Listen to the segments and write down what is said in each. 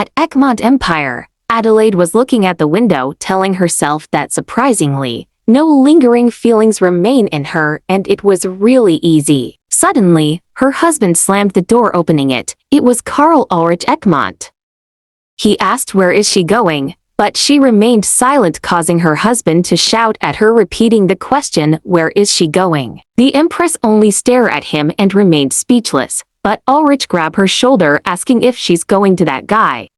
At Econt Empire, Adelaide was looking at the window, telling herself that surprisingly, no lingering feelings remain in her and it was really easy. Suddenly, her husband slammed the door, opening it. It was Karl Ulrich Econt. He asked where is she going, but she remained silent, causing her husband to shout at her, repeating the question, where is she going? The Empress only stared at him and remained speechless, but Ulrich grabbed her shoulder, asking if she's going to that guy.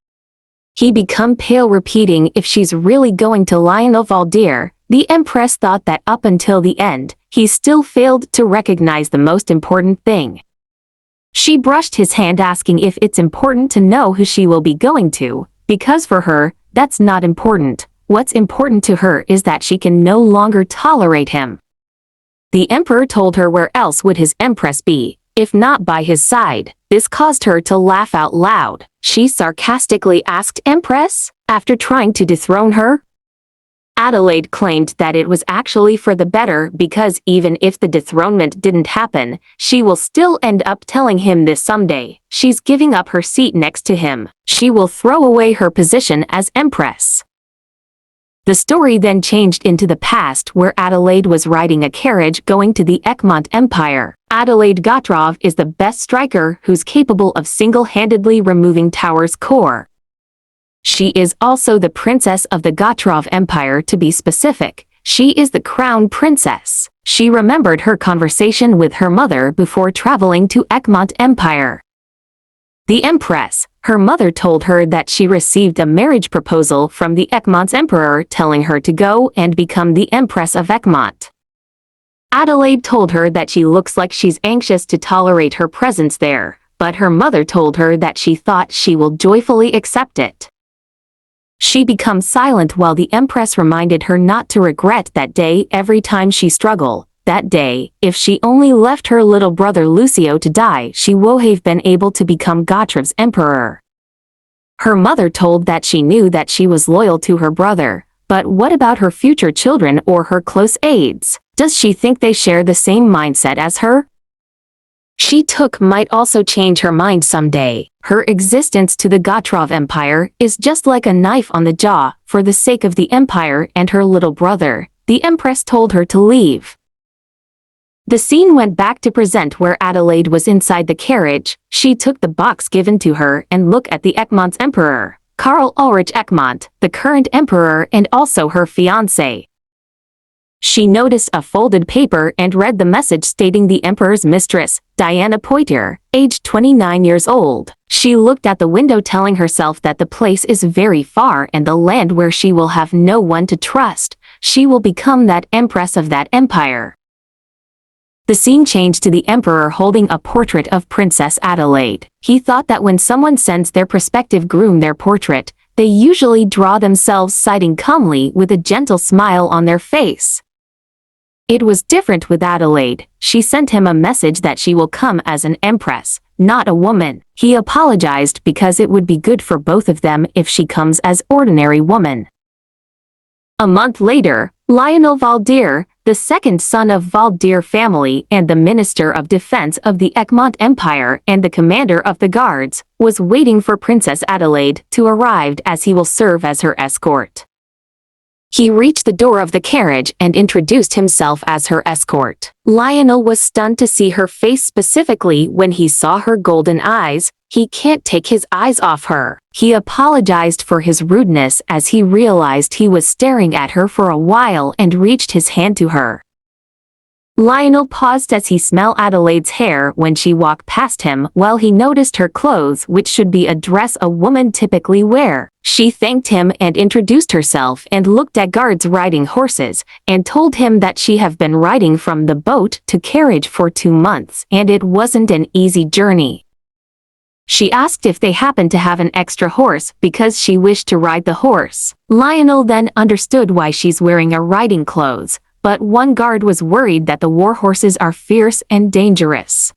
He became pale, repeating if she's really going to Lionel Valdir. The Empress thought that up until the end, he still failed to recognize the most important thing. She brushed his hand, asking if it's important to know who she will be going to, because for her, that's not important. What's important to her is that she can no longer tolerate him. The Emperor told her where else would his Empress be, if not by his side. This caused her to laugh out loud. She sarcastically asked, Empress? After trying to dethrone her? Adelaide claimed that it was actually for the better, because even if the dethronement didn't happen, she will still end up telling him this someday. She's giving up her seat next to him. She will throw away her position as Empress. The story then changed into the past, where Adelaide was riding a carriage going to the Econt Empire. Adelaide Gotrov is the best striker who's capable of single-handedly removing Tower's core. She is also the princess of the Gotrov Empire, to be specific. She is the crown princess. She remembered her conversation with her mother before traveling to Econt Empire. The Empress, her mother, told her that she received a marriage proposal from the Econt's emperor, telling her to go and become the Empress of Econt. Adelaide told her that she looks like she's anxious to tolerate her presence there, but her mother told her that she thought she will joyfully accept it. She becomes silent while the Empress reminded her not to regret that day every time she struggled. That day, if she only left her little brother Lucio to die, she would have been able to become Gotrov's emperor. Her mother told that she knew that she was loyal to her brother, but what about her future children or her close aides? Does she think they share the same mindset as her? She might also change her mind someday. Her existence to the Gotrov Empire is just like a knife on the jaw. For the sake of the empire and her little brother, the Empress told her to leave. The scene went back to present, where Adelaide was inside the carriage. She took the box given to her and looked at the Econt's emperor, Karl Ulrich Econt, the current emperor and also her fiancé. She noticed a folded paper and read the message stating the emperor's mistress, Diana Poitier, aged 29 years old. She looked at the window, telling herself that the place is very far and the land where she will have no one to trust. She will become that empress of that empire. The scene changed to the emperor holding a portrait of Princess Adelaide. He thought that when someone sends their prospective groom their portrait, they usually draw themselves sitting calmly with a gentle smile on their face. It was different with Adelaide. She sent him a message that she will come as an empress, not a woman. He apologized because it would be good for both of them if she comes as ordinary woman. A month later, Lionel Valdir, the second son of Valdir family and the Minister of Defense of the Econt Empire and the commander of the guards, was waiting for Princess Adelaide to arrive, as he will serve as her escort. He reached the door of the carriage and introduced himself as her escort. Lionel was stunned to see her face, specifically when he saw her golden eyes. He can't take his eyes off her. He apologized for his rudeness as he realized he was staring at her for a while and reached his hand to her. Lionel paused as he smelled Adelaide's hair when she walked past him, while he noticed her clothes, which should be a dress a woman typically wear. She thanked him and introduced herself and looked at guards riding horses and told him that she have been riding from the boat to carriage for 2 months and it wasn't an easy journey. She asked if they happened to have an extra horse because she wished to ride the horse. Lionel then understood why she's wearing a riding clothes, but one guard was worried that the war horses are fierce and dangerous.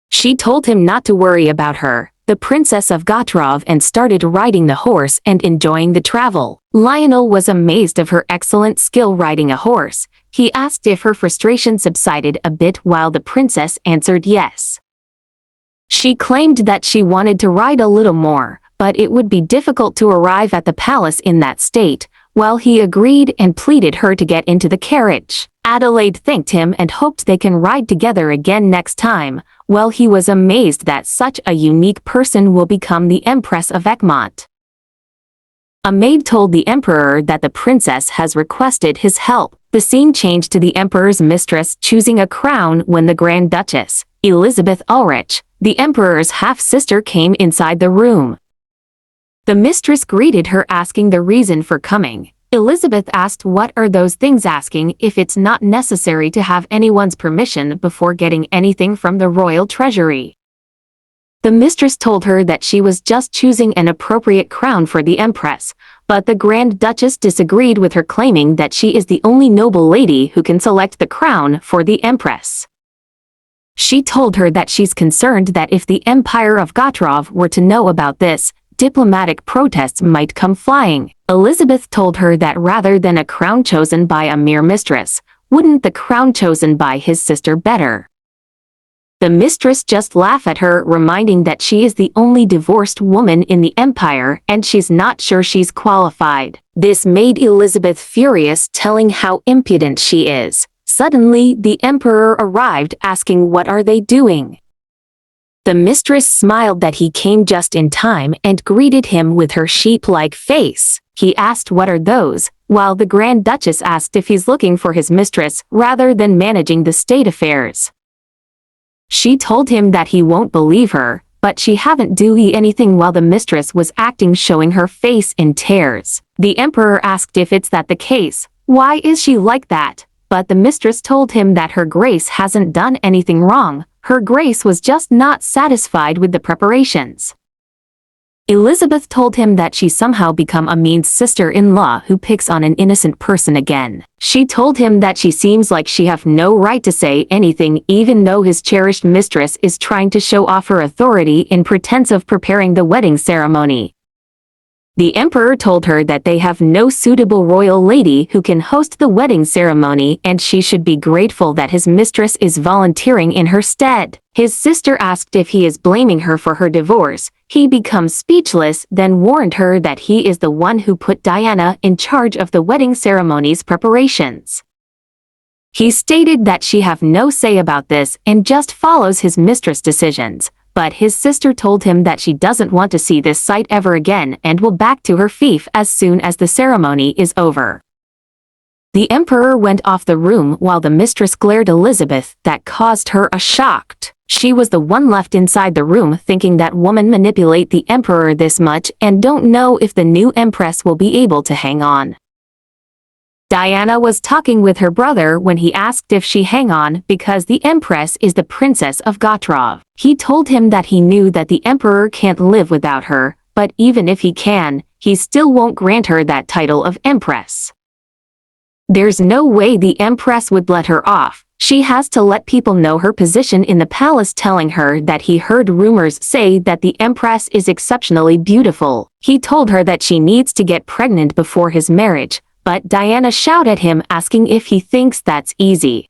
She told him not to worry about her, the princess of Gotrov, and started riding the horse and enjoying the travel. Lionel was amazed of her excellent skill riding a horse. He asked if her frustration subsided a bit, while the princess answered yes. She claimed that she wanted to ride a little more, but it would be difficult to arrive at the palace in that state. Well, he agreed and pleaded her to get into the carriage. Adelaide thanked him and hoped they can ride together again next time. Well, he was amazed that such a unique person will become the Empress of Econt. A maid told the emperor that the princess has requested his help. The scene changed to the emperor's mistress choosing a crown when the Grand Duchess, Elizabeth Ulrich, the emperor's half-sister, came inside the room. The mistress greeted her asking the reason for coming. Elizabeth asked what are those things, asking if it's not necessary to have anyone's permission before getting anything from the royal treasury. The mistress told her that she was just choosing an appropriate crown for the Empress, but the Grand Duchess disagreed with her, claiming that she is the only noble lady who can select the crown for the Empress. She told her that she's concerned that if the Empire of Gotrov were to know about this, diplomatic protests might come flying. Elizabeth told her that rather than a crown chosen by a mere mistress, wouldn't the crown chosen by his sister better? The mistress just laughed at her, reminding that she is the only divorced woman in the empire and she's not sure she's qualified. This made Elizabeth furious, telling how impudent she is. Suddenly, the emperor arrived, asking what are they doing. The mistress smiled that he came just in time and greeted him with her sheep-like face. He asked what are those, while the Grand Duchess asked if he's looking for his mistress rather than managing the state affairs. She told him that he won't believe her, but she haven't do anything while the mistress was acting, showing her face in tears. The emperor asked if it's that the case, why is she like that? But the mistress told him that her grace hasn't done anything wrong, her grace was just not satisfied with the preparations. Elizabeth told him that she somehow become a mean sister-in-law who picks on an innocent person again. She told him that she seems like she have no right to say anything, even though his cherished mistress is trying to show off her authority in pretense of preparing the wedding ceremony. The emperor told her that they have no suitable royal lady who can host the wedding ceremony and she should be grateful that his mistress is volunteering in her stead. His sister asked if he is blaming her for her divorce. He becomes speechless, then warned her that he is the one who put Diana in charge of the wedding ceremony's preparations. He stated that she have no say about this and just follows his mistress' decisions. But his sister told him that she doesn't want to see this sight ever again and will back to her fief as soon as the ceremony is over. The emperor went off the room while the mistress glared at Elizabeth, that caused her a shock. She was the one left inside the room, thinking that women manipulate the emperor this much and don't know if the new empress will be able to hang on. Diana was talking with her brother when he asked if she hang on because the Empress is the Princess of Gotrov. He told him that he knew that the Emperor can't live without her, but even if he can, he still won't grant her that title of Empress. There's no way the Empress would let her off. She has to let people know her position in the palace, telling her that he heard rumors say that the Empress is exceptionally beautiful. He told her that she needs to get pregnant before his marriage, but Diana shouted at him, asking if he thinks that's easy.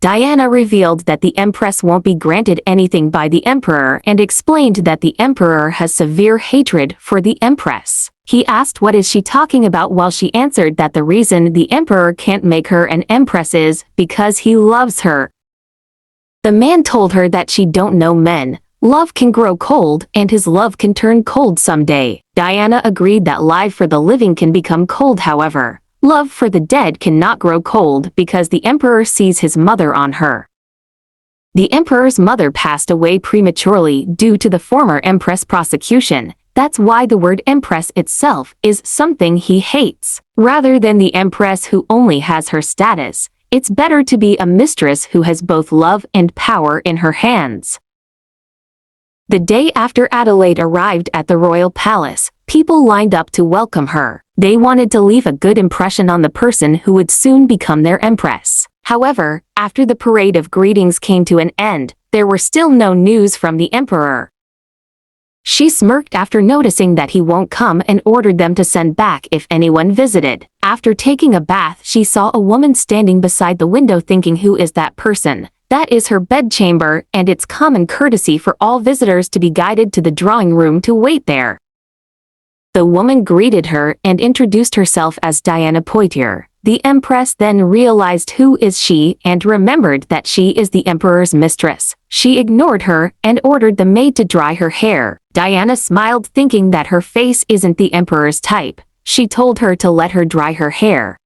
Diana revealed that the Empress won't be granted anything by the Emperor and explained that the Emperor has severe hatred for the Empress. He asked what is she talking about, while she answered that the reason the Emperor can't make her an Empress is because he loves her. The man told her that she don't know men. Love can grow cold, and his love can turn cold someday. Diana agreed that life for the living can become cold, however, love for the dead cannot grow cold because the emperor sees his mother on her. The emperor's mother passed away prematurely due to the former empress prosecution. That's why the word empress itself is something he hates. Rather than the empress who only has her status, it's better to be a mistress who has both love and power in her hands. The day after Adelaide arrived at the royal palace, people lined up to welcome her. They wanted to leave a good impression on the person who would soon become their empress. However, after the parade of greetings came to an end, there were still no news from the emperor. She smirked after noticing that he won't come and ordered them to send back if anyone visited. After taking a bath, she saw a woman standing beside the window, thinking, who is that person? That is her bedchamber, and it's common courtesy for all visitors to be guided to the drawing room to wait there. The woman greeted her and introduced herself as Diana Poitier. The Empress then realized who is she and remembered that she is the Emperor's mistress. She ignored her and ordered the maid to dry her hair. Diana smiled, thinking that her face isn't the Emperor's type. She told her to let her dry her hair.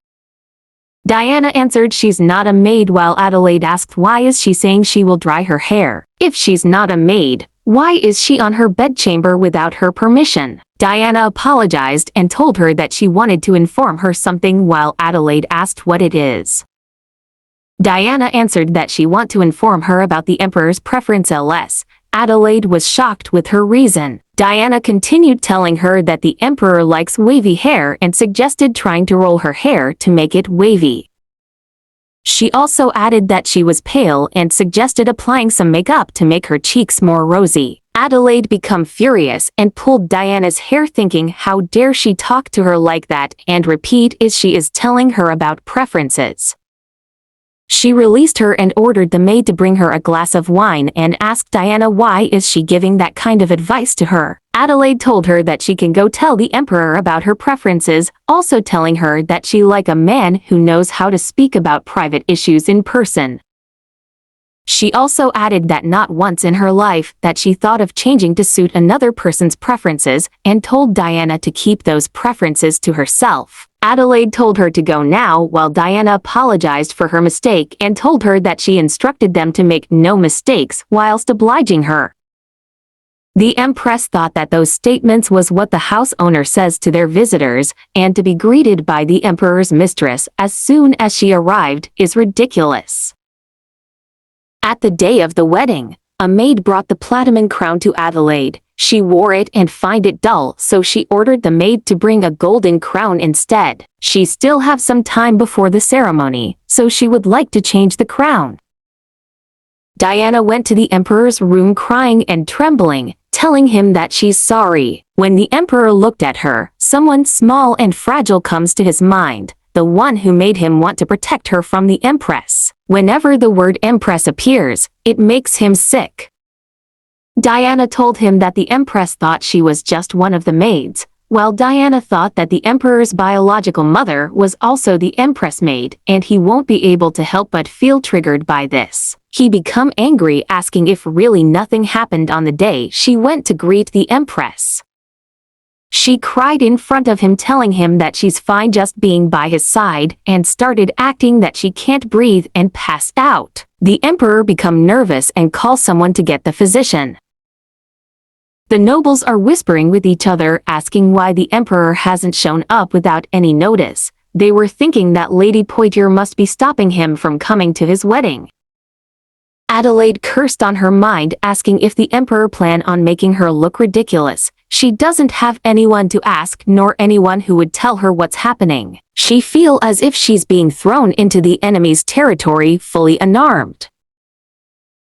Diana answered she's not a maid, while Adelaide asked why is she saying she will dry her hair. If she's not a maid, why is she on her bedchamber without her permission? Diana apologized and told her that she wanted to inform her something, while Adelaide asked what it is. Diana answered that she want to inform her about the Emperor's preference ls. Adelaide was shocked with her reason. Diana continued telling her that the Emperor likes wavy hair and suggested trying to roll her hair to make it wavy. She also added that she was pale and suggested applying some makeup to make her cheeks more rosy. Adelaide became furious and pulled Diana's hair, thinking how dare she talk to her like that and repeat is she is telling her about preferences. She released her and ordered the maid to bring her a glass of wine and asked Diana why is she giving that kind of advice to her. Adelaide told her that she can go tell the Emperor about her preferences, also telling her that she like a man who knows how to speak about private issues in person. She also added that not once in her life that she thought of changing to suit another person's preferences, and told Diana to keep those preferences to herself. Adelaide told her to go now, while Diana apologized for her mistake and told her that she instructed them to make no mistakes whilst obliging her. The Empress thought that those statements was what the house owner says to their visitors, and to be greeted by the Emperor's mistress as soon as she arrived is ridiculous. At the day of the wedding, a maid brought the platinum crown to Adelaide. She wore it and found it dull, so she ordered the maid to bring a golden crown instead. She still have some time before the ceremony, so she would like to change the crown. Diana went to the Emperor's room crying and trembling, telling him that she's sorry. When the Emperor looked at her, someone small and fragile comes to his mind, the one who made him want to protect her from the Empress. Whenever the word Empress appears, it makes him sick. Diana told him that the Empress thought she was just one of the maids, while Diana thought that the Emperor's biological mother was also the Empress maid, and he won't be able to help but feel triggered by this. He became angry, asking if really nothing happened on the day she went to greet the Empress. She cried in front of him, telling him that she's fine just being by his side, and started acting that she can't breathe and passed out. The Emperor became nervous and called someone to get the physician. The nobles are whispering with each other, asking why the Emperor hasn't shown up without any notice. They were thinking that Lady Poitier must be stopping him from coming to his wedding. Adelaide cursed on her mind, asking if the Emperor planned on making her look ridiculous. She doesn't have anyone to ask, nor anyone who would tell her what's happening. She feels as if she's being thrown into the enemy's territory fully unarmed.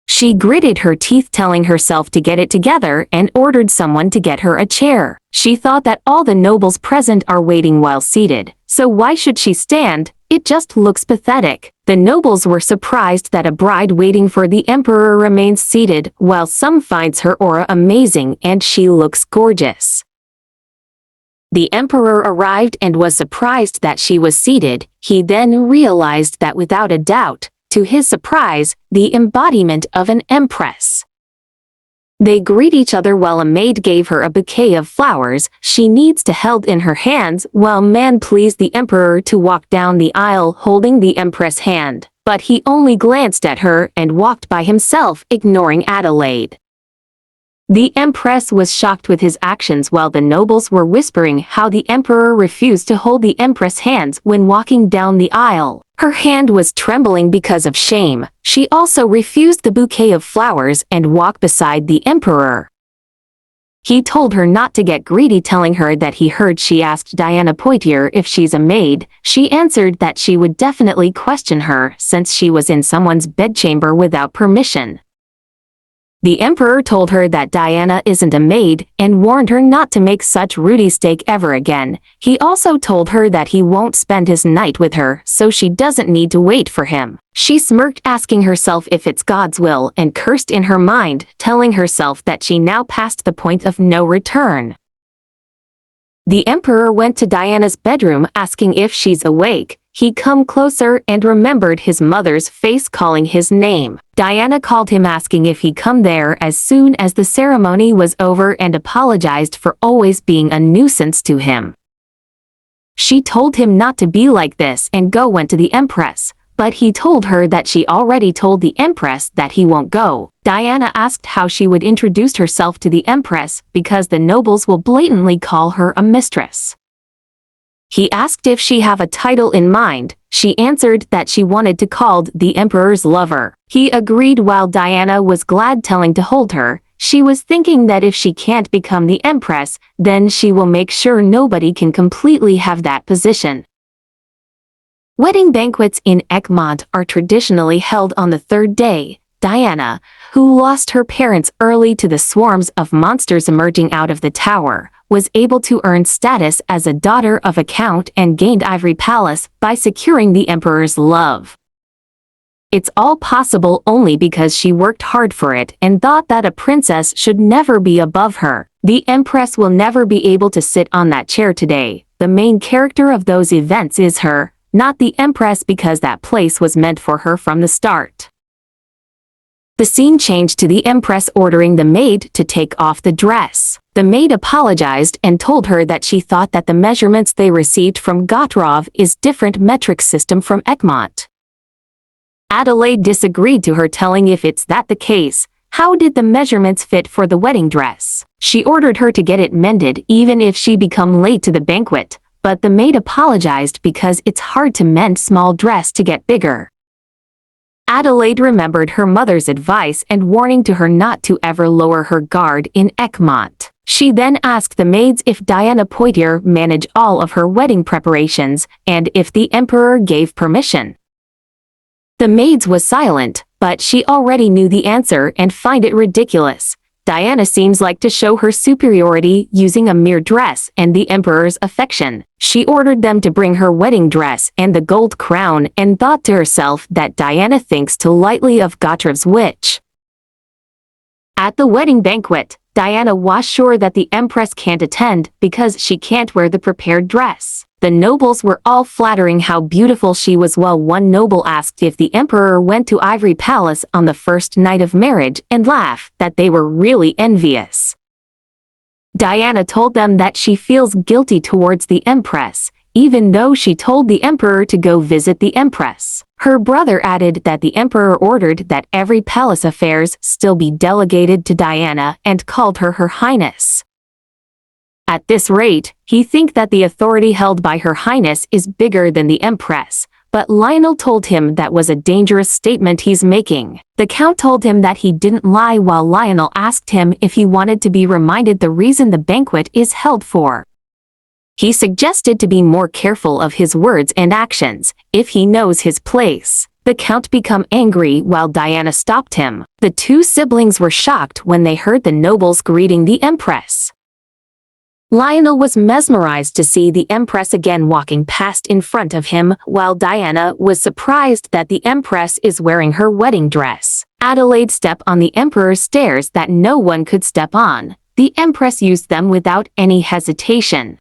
She gritted her teeth, telling herself to get it together, and ordered someone to get her a chair. She thought that all the nobles present are waiting while seated, so why should she stand? It just looks pathetic. The nobles were surprised that a bride waiting for the Emperor remains seated, while some finds her aura amazing and she looks gorgeous. The Emperor arrived and was surprised that she was seated. He then realized that without a doubt, to his surprise, the embodiment of an Empress. They greet each other while a maid gave her a bouquet of flowers she needs to held in her hands, while man pleased the Emperor to walk down the aisle holding the Empress' hand, but he only glanced at her and walked by himself, ignoring Adelaide. The Empress was shocked with his actions, while the nobles were whispering how the Emperor refused to hold the Empress' hands when walking down the aisle. Her hand was trembling because of shame. She also refused the bouquet of flowers and walked beside the Emperor. He told her not to get greedy, telling her that he heard she asked Diana Poitier if she's a maid. She answered that she would definitely question her since she was in someone's bedchamber without permission. The emperor told her that Diana isn't a maid and warned her not to make such rude mistake ever again. He also told her that he won't spend his night with her, so she doesn't need to wait for him. She smirked, asking herself if it's God's will, and cursed in her mind, telling herself that she now passed the point of no return. The emperor went to Diana's bedroom asking if she's awake. He come closer and remembered his mother's face calling his name. Diana called him asking if he come there as soon as the ceremony was over and apologized for always being a nuisance to him. She told him not to be like this and went to the Empress, but he told her that she already told the Empress that he won't go. Diana asked how she would introduce herself to the Empress because the nobles will blatantly call her a mistress. He asked if she have a title in mind. She answered that she wanted to called the emperor's lover. He agreed while Diana was glad, telling to hold her. She was thinking that if she can't become the empress, then she will make sure nobody can completely have that position. Wedding banquets in Econt are traditionally held on the third day. Diana, who lost her parents early to the swarms of monsters emerging out of the tower, was able to earn status as a daughter of Econt and gained Ivory Palace by securing the emperor's love. It's all possible only because she worked hard for it and thought that a princess should never be above her. The Empress will never be able to sit on that chair today. The main character of those events is her, not the Empress, because that place was meant for her from the start. The scene changed to the Empress ordering the maid to take off the dress. The maid apologized and told her that she thought that the measurements they received from Gotrov is different metric system from Econt. Adelaide disagreed to her, telling if it's that the case, how did the measurements fit for the wedding dress? She ordered her to get it mended even if she become late to the banquet, but the maid apologized because it's hard to mend small dress to get bigger. Adelaide remembered her mother's advice and warning to her not to ever lower her guard in Econt. She then asked the maids if Diana Poitier managed all of her wedding preparations and if the emperor gave permission. The maids was silent, but she already knew the answer and find it ridiculous. Diana seems like to show her superiority using a mere dress and the emperor's affection. She ordered them to bring her wedding dress and the gold crown and thought to herself that Diana thinks too lightly of Gotrov's witch. At the wedding banquet, Diana was sure that the Empress can't attend because she can't wear the prepared dress. The nobles were all flattering how beautiful she was, while one noble asked if the emperor went to Ivory Palace on the first night of marriage and laughed that they were really envious. Diana told them that she feels guilty towards the Empress, even though she told the emperor to go visit the Empress. Her brother added that the emperor ordered that every palace affairs still be delegated to Diana and called her Her Highness. At this rate, he think that the authority held by Her Highness is bigger than the Empress, but Lionel told him that was a dangerous statement he's making. The Count told him that he didn't lie, while Lionel asked him if he wanted to be reminded the reason the banquet is held for. He suggested to be more careful of his words and actions, if he knows his place. The Count became angry while Diana stopped him. The two siblings were shocked when they heard the nobles greeting the Empress. Lionel was mesmerized to see the Empress again walking past in front of him, while Diana was surprised that the Empress is wearing her wedding dress. Adelaide stepped on the Emperor's stairs that no one could step on. The Empress used them without any hesitation.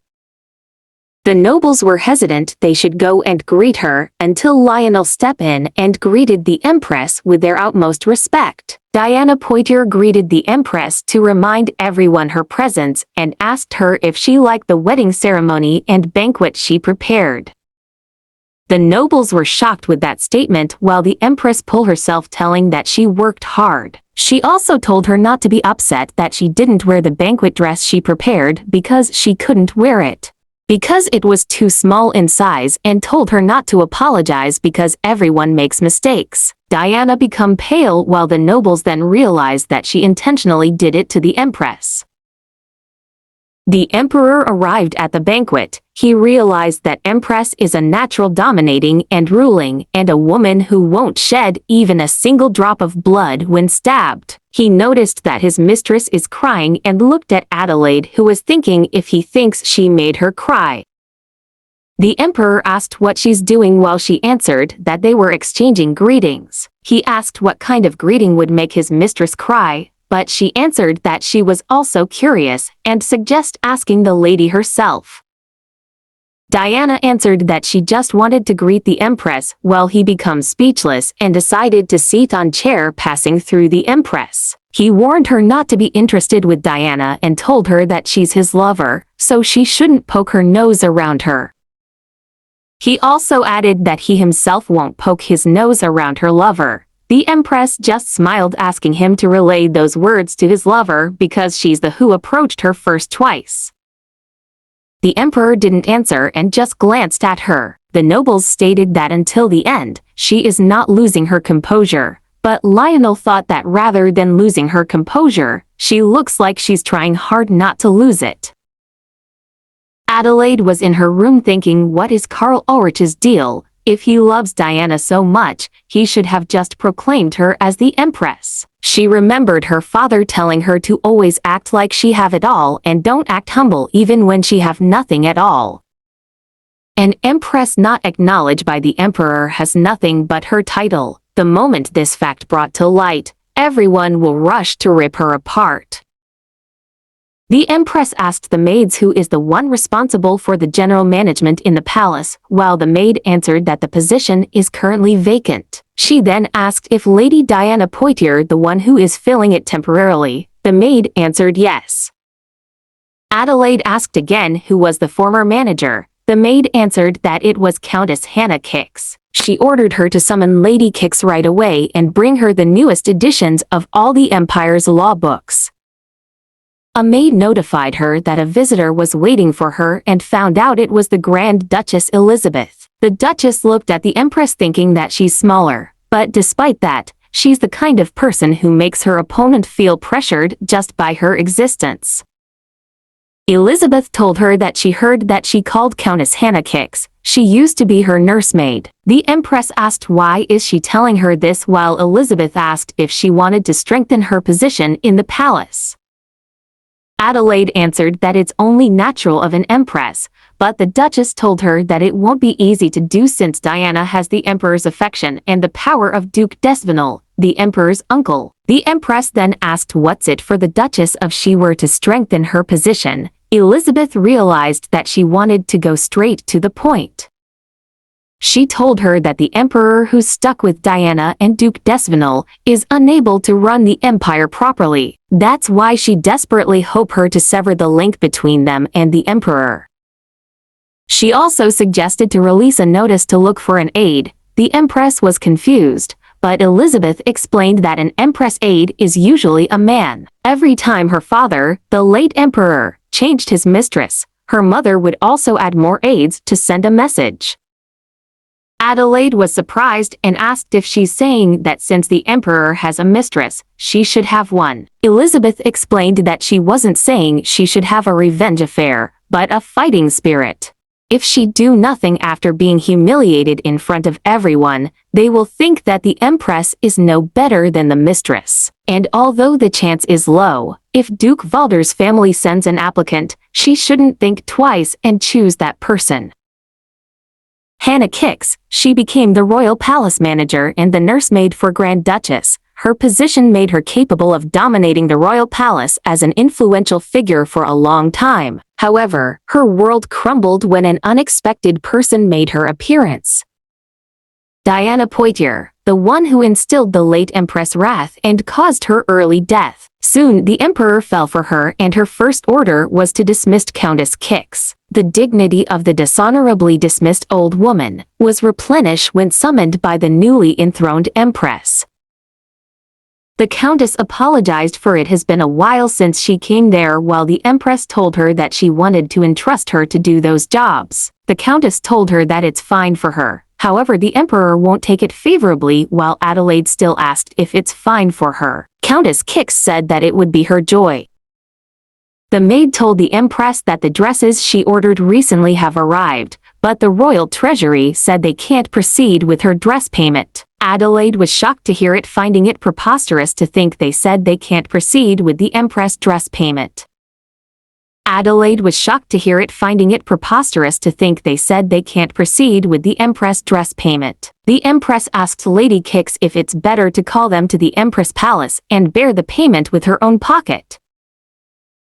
The nobles were hesitant they should go and greet her until Lionel stepped in and greeted the Empress with their utmost respect. Diana Poitier greeted the Empress to remind everyone her presence and asked her if she liked the wedding ceremony and banquet she prepared. The nobles were shocked with that statement, while the Empress pulled herself, telling that she worked hard. She also told her not to be upset that she didn't wear the banquet dress she prepared because she couldn't wear it because it was too small in size, and told her not to apologize because everyone makes mistakes. Diana became pale, while the nobles then realized that she intentionally did it to the Empress. The emperor arrived at the banquet. He realized that Empress is a natural dominating and ruling and a woman who won't shed even a single drop of blood when stabbed. He noticed that his mistress is crying and looked at Adelaide, who was thinking if he thinks she made her cry. The emperor asked what she's doing while she answered that they were exchanging greetings. He asked what kind of greeting would make his mistress cry, but she answered that she was also curious and suggested asking the lady herself. Diana answered that she just wanted to greet the Empress while he becomes speechless and decided to sit on chair passing through the Empress. He warned her not to be interested with Diana and told her that she's his lover, so she shouldn't poke her nose around her. He also added that he himself won't poke his nose around her lover. The Empress just smiled, asking him to relay those words to his lover because she's the who approached her first twice. The emperor didn't answer and just glanced at her. The nobles stated that until the end, she is not losing her composure, but Lionel thought that rather than losing her composure, she looks like she's trying hard not to lose it. Adelaide was in her room thinking, what is Karl Ulrich's deal? If he loves Diana so much, he should have just proclaimed her as the Empress. She remembered her father telling her to always act like she have it all and don't act humble even when she have nothing at all. An Empress not acknowledged by the emperor has nothing but her title. The moment this fact brought to light, everyone will rush to rip her apart. The Empress asked the maids who is the one responsible for the general management in the palace, while the maid answered that the position is currently vacant. She then asked if Lady Diana Poitier the one who is filling it temporarily. The maid answered yes. Adelaide asked again who was the former manager. The maid answered that it was Countess Hannah Kix. She ordered her to summon Lady Kix right away and bring her the newest editions of all the Empire's law books. A maid notified her that a visitor was waiting for her and found out it was the Grand Duchess Elizabeth. The Duchess looked at the Empress thinking that she's smaller, but despite that, she's the kind of person who makes her opponent feel pressured just by her existence. Elizabeth told her that she heard that she called Countess Hannah Kix. She used to be her nursemaid. The Empress asked why is she telling her this, while Elizabeth asked if she wanted to strengthen her position in the palace. Adelaide answered that it's only natural of an empress, but the Duchess told her that it won't be easy to do since Diana has the emperor's affection and the power of Duke d'Esvenel, the emperor's uncle. The Empress then asked what's it for the Duchess if she were to strengthen her position. Elizabeth realized that she wanted to go straight to the point. She told her that the emperor who's stuck with Diana and Duke d'Esvenel is unable to run the empire properly. That's why she desperately hoped her to sever the link between them and the emperor. She also suggested to release a notice to look for an aide. The Empress was confused, but Elizabeth explained that an Empress aide is usually a man. Every time her father, the late emperor, changed his mistress, her mother would also add more aides to send a message. Adelaide was surprised and asked if she's saying that since the emperor has a mistress, she should have one. Elizabeth explained that she wasn't saying she should have a revenge affair, but a fighting spirit. If she do nothing after being humiliated in front of everyone, they will think that the Empress is no better than the mistress. And although the chance is low, if Duke Valder's family sends an applicant, she shouldn't think twice and choose that person. Hannah Kix, she became the royal palace manager and the nursemaid for Grand Duchess. Her position made her capable of dominating the royal palace as an influential figure for a long time. However, her world crumbled when an unexpected person made her appearance. Diana Poitier, the one who instilled the late Empress wrath and caused her early death. Soon the emperor fell for her and her first order was to dismiss Countess Kix. The dignity of the dishonorably dismissed old woman was replenished when summoned by the newly enthroned Empress. The Countess apologized for it has been a while since she came there, while the Empress told her that she wanted to entrust her to do those jobs. The Countess told her that it's fine for her. However, the emperor won't take it favorably, while Adelaide still asked if it's fine for her. Countess Kix said that it would be her joy. The maid told the Empress that the dresses she ordered recently have arrived, but the royal treasury said they can't proceed with her dress payment. Adelaide was shocked to hear it, finding it preposterous to think they said they can't proceed with the Empress dress payment. Adelaide was shocked to hear it, finding it preposterous to think they said they can't proceed with the Empress dress payment. The Empress asked Lady Kix if it's better to call them to the Empress Palace and bear the payment with her own pocket.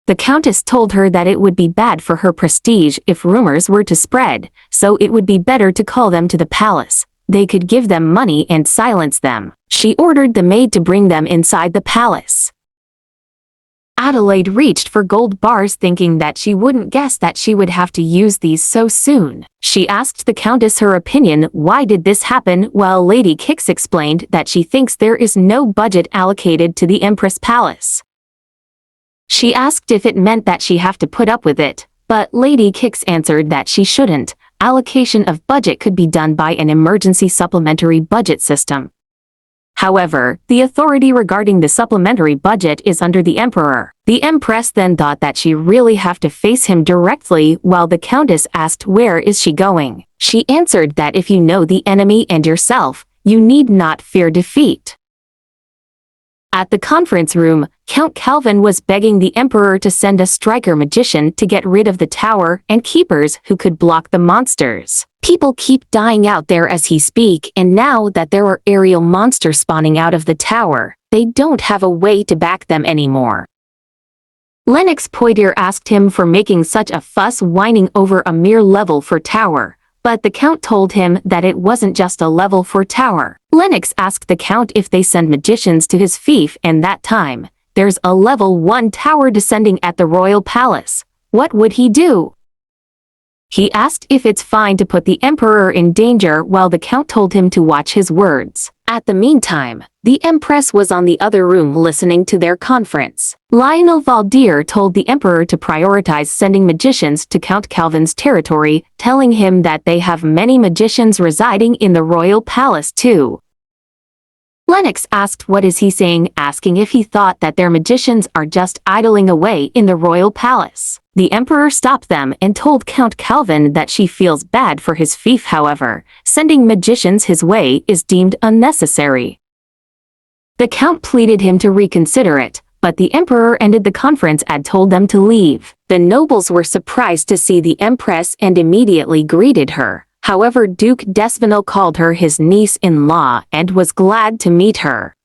The Countess told her that it would be bad for her prestige if rumors were to spread, so it would be better to call them to the palace. They could give them money and silence them. She ordered the maid to bring them inside the palace. Adelaide reached for gold bars, thinking that she wouldn't guess that she would have to use these so soon. She asked the Countess her opinion, why did this happen, while Lady Kix explained that she thinks there is no budget allocated to the Empress Palace. She asked if it meant that she have to put up with it, but Lady Kix answered that she shouldn't. Allocation of budget could be done by an emergency supplementary budget system. However, the authority regarding the supplementary budget is under the Emperor. The Empress then thought that she really have to face him directly, while the Countess asked where is she going. She answered that if you know the enemy and yourself, you need not fear defeat. At the conference room, Count Calvin was begging the Emperor to send a striker magician to get rid of the tower and keepers who could block the monsters. People keep dying out there as he speak, and now that there are aerial monsters spawning out of the tower, they don't have a way to back them anymore. Lennox Poitier asked him for making such a fuss whining over a mere level 4 tower, but the Count told him that it wasn't just a level 4 tower. Lennox asked the Count if they send magicians to his fief, and that time, there's a level 1 tower descending at the royal palace. What would he do? He asked if it's fine to put the Emperor in danger, while the Count told him to watch his words. At the meantime, the Empress was on the other room listening to their conference. Lionel Valdir told the Emperor to prioritize sending magicians to Count Calvin's territory, telling him that they have many magicians residing in the royal palace too. Lennox asked what is he saying, asking if he thought that their magicians are just idling away in the royal palace. The Emperor stopped them and told Count Calvin that she feels bad for his fief. However, sending magicians his way is deemed unnecessary. The Count pleaded him to reconsider it, but the Emperor ended the conference and told them to leave. The nobles were surprised to see the Empress and immediately greeted her. However, Duke d'Espinal called her his niece-in-law and was glad to meet her.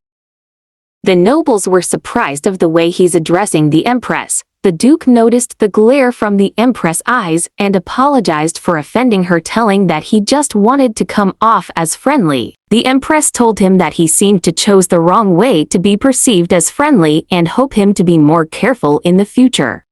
The nobles were surprised of the way he's addressing the Empress. The Duke noticed the glare from the Empress' eyes and apologized for offending her, telling that he just wanted to come off as friendly. The Empress told him that he seemed to chose the wrong way to be perceived as friendly and hope him to be more careful in the future.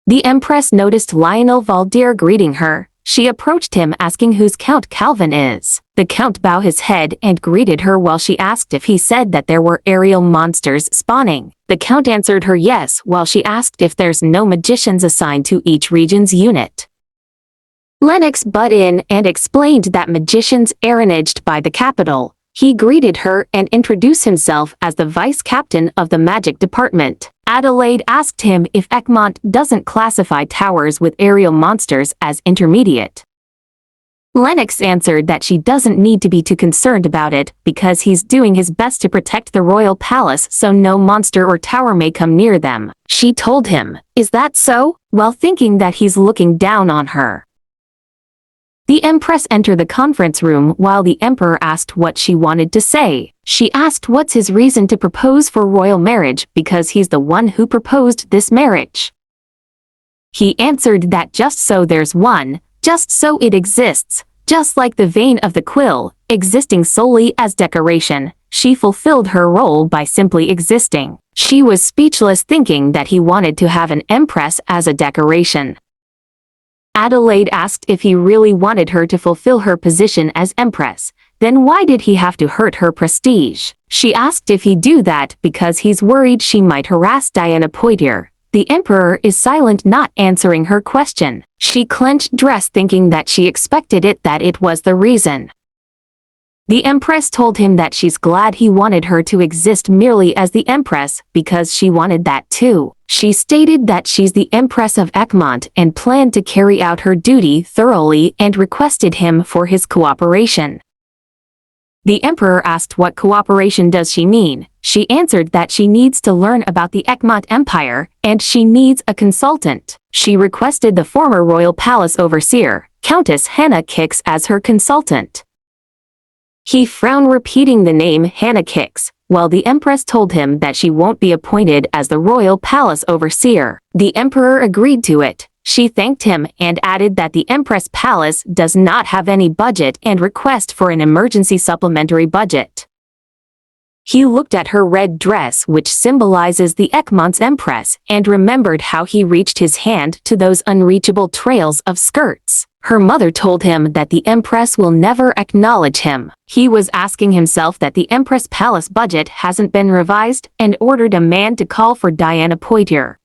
The Empress noticed Lionel Valdir greeting her. She approached him asking whose Count Calvin is. The Count bowed his head and greeted her while she asked if he said that there were aerial monsters spawning. The Count answered her yes, while she asked if there's no magicians assigned to each region's unit. Lennox butted in and explained that magicians arenaged by the capital. He greeted her and introduced himself as the vice captain of the magic department. Adelaide asked him if Econt doesn't classify towers with aerial monsters as intermediate. Lennox answered that she doesn't need to be too concerned about it because he's doing his best to protect the royal palace so no monster or tower may come near them. She told him, "Is that so?" while thinking that he's looking down on her. The Empress entered the conference room while the Emperor asked what she wanted to say. She asked what's his reason to propose for royal marriage because he's the one who proposed this marriage. He answered that just so there's one, just so it exists, just like the vein of the quill, existing solely as decoration. She fulfilled her role by simply existing. She was speechless, thinking that he wanted to have an Empress as a decoration. Adelaide asked if he really wanted her to fulfill her position as Empress, then why did he have to hurt her prestige? She asked if he'd do that because he's worried she might harass Diana Poitier. The Emperor is silent, not answering her question. She clenched dress, thinking that she expected that it was the reason. The Empress told him that she's glad he wanted her to exist merely as the Empress because she wanted that too. She stated that she's the Empress of Econt and planned to carry out her duty thoroughly and requested him for his cooperation. The emperor asked what cooperation does she mean. She answered that she needs to learn about the Econt Empire, and she needs a consultant. She requested the former royal palace overseer, Countess Hannah Kix, as her consultant. He frowned, repeating the name Hannah Kix, while the empress told him that she won't be appointed as the royal palace overseer. The emperor agreed to it. She thanked him and added that the Empress Palace does not have any budget and request for an emergency supplementary budget. He looked at her red dress, which symbolizes the Econt's Empress, and remembered how he reached his hand to those unreachable trails of skirts. Her mother told him that the Empress will never acknowledge him. He was asking himself that the Empress Palace budget hasn't been revised, and ordered a man to call for Diana Poitier.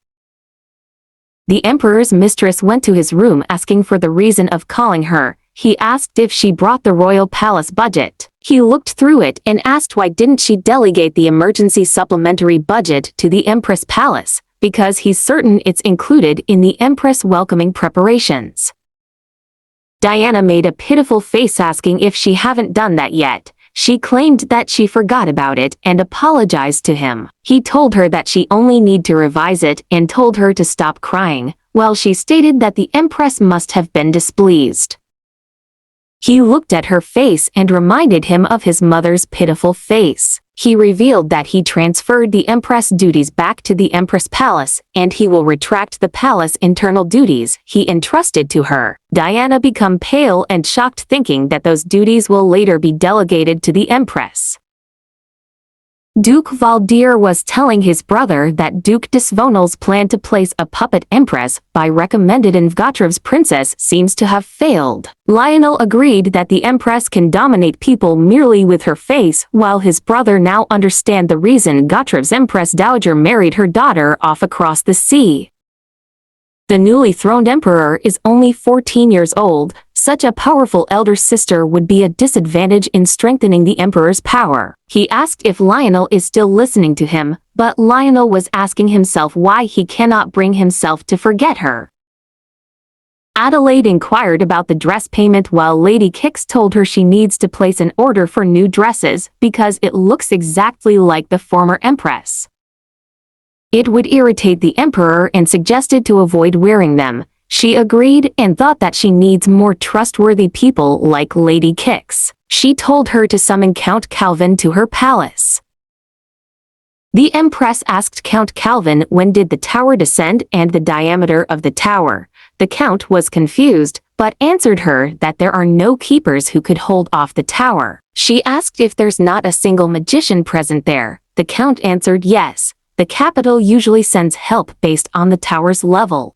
The emperor's mistress went to his room asking for the reason of calling her. He asked if she brought the royal palace budget. He looked through it and asked why didn't she delegate the emergency supplementary budget to the Empress Palace, because he's certain it's included in the Empress welcoming preparations. Diana made a pitiful face asking if she haven't done that yet. She claimed that she forgot about it and apologized to him. He told her that she only need to revise it and told her to stop crying, while she stated that the Empress must have been displeased. He looked at her face and reminded him of his mother's pitiful face. He revealed that he transferred the Empress duties back to the Empress Palace, and he will retract the palace internal duties he entrusted to her. Diana became pale and shocked, thinking that those duties will later be delegated to the Empress. Duke Valdir was telling his brother that Duke Desvonal's plan to place a puppet empress by recommended Ngotrov's princess seems to have failed. Lionel agreed that the empress can dominate people merely with her face, while his brother now understand the reason Ngotrov's empress dowager married her daughter off across the sea. The newly throned emperor is only 14 years old. Such a powerful elder sister would be a disadvantage in strengthening the emperor's power. He asked if Lionel is still listening to him, but Lionel was asking himself why he cannot bring himself to forget her. Adelaide inquired about the dress payment while Lady Kix told her she needs to place an order for new dresses because it looks exactly like the former empress. It would irritate the emperor and suggested to avoid wearing them. She agreed and thought that she needs more trustworthy people like Lady Kix. She told her to summon Count Calvin to her palace. The Empress asked Count Calvin when did the tower descend and the diameter of the tower. The Count was confused, but answered her that there are no keepers who could hold off the tower. She asked if there's not a single magician present there. The Count answered yes. The capital usually sends help based on the tower's level.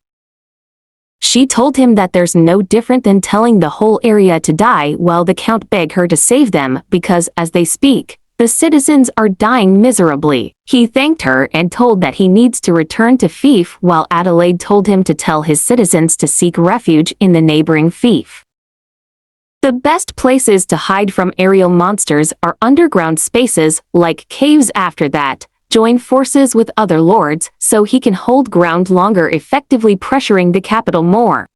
She told him that there's no different than telling the whole area to die, while the Count begged her to save them because, as they speak, the citizens are dying miserably. He thanked her and told that he needs to return to Fief, while Adelaide told him to tell his citizens to seek refuge in the neighboring Fief. The best places to hide from aerial monsters are underground spaces like caves. After that, join forces with other lords so he can hold ground longer, effectively pressuring the capital more.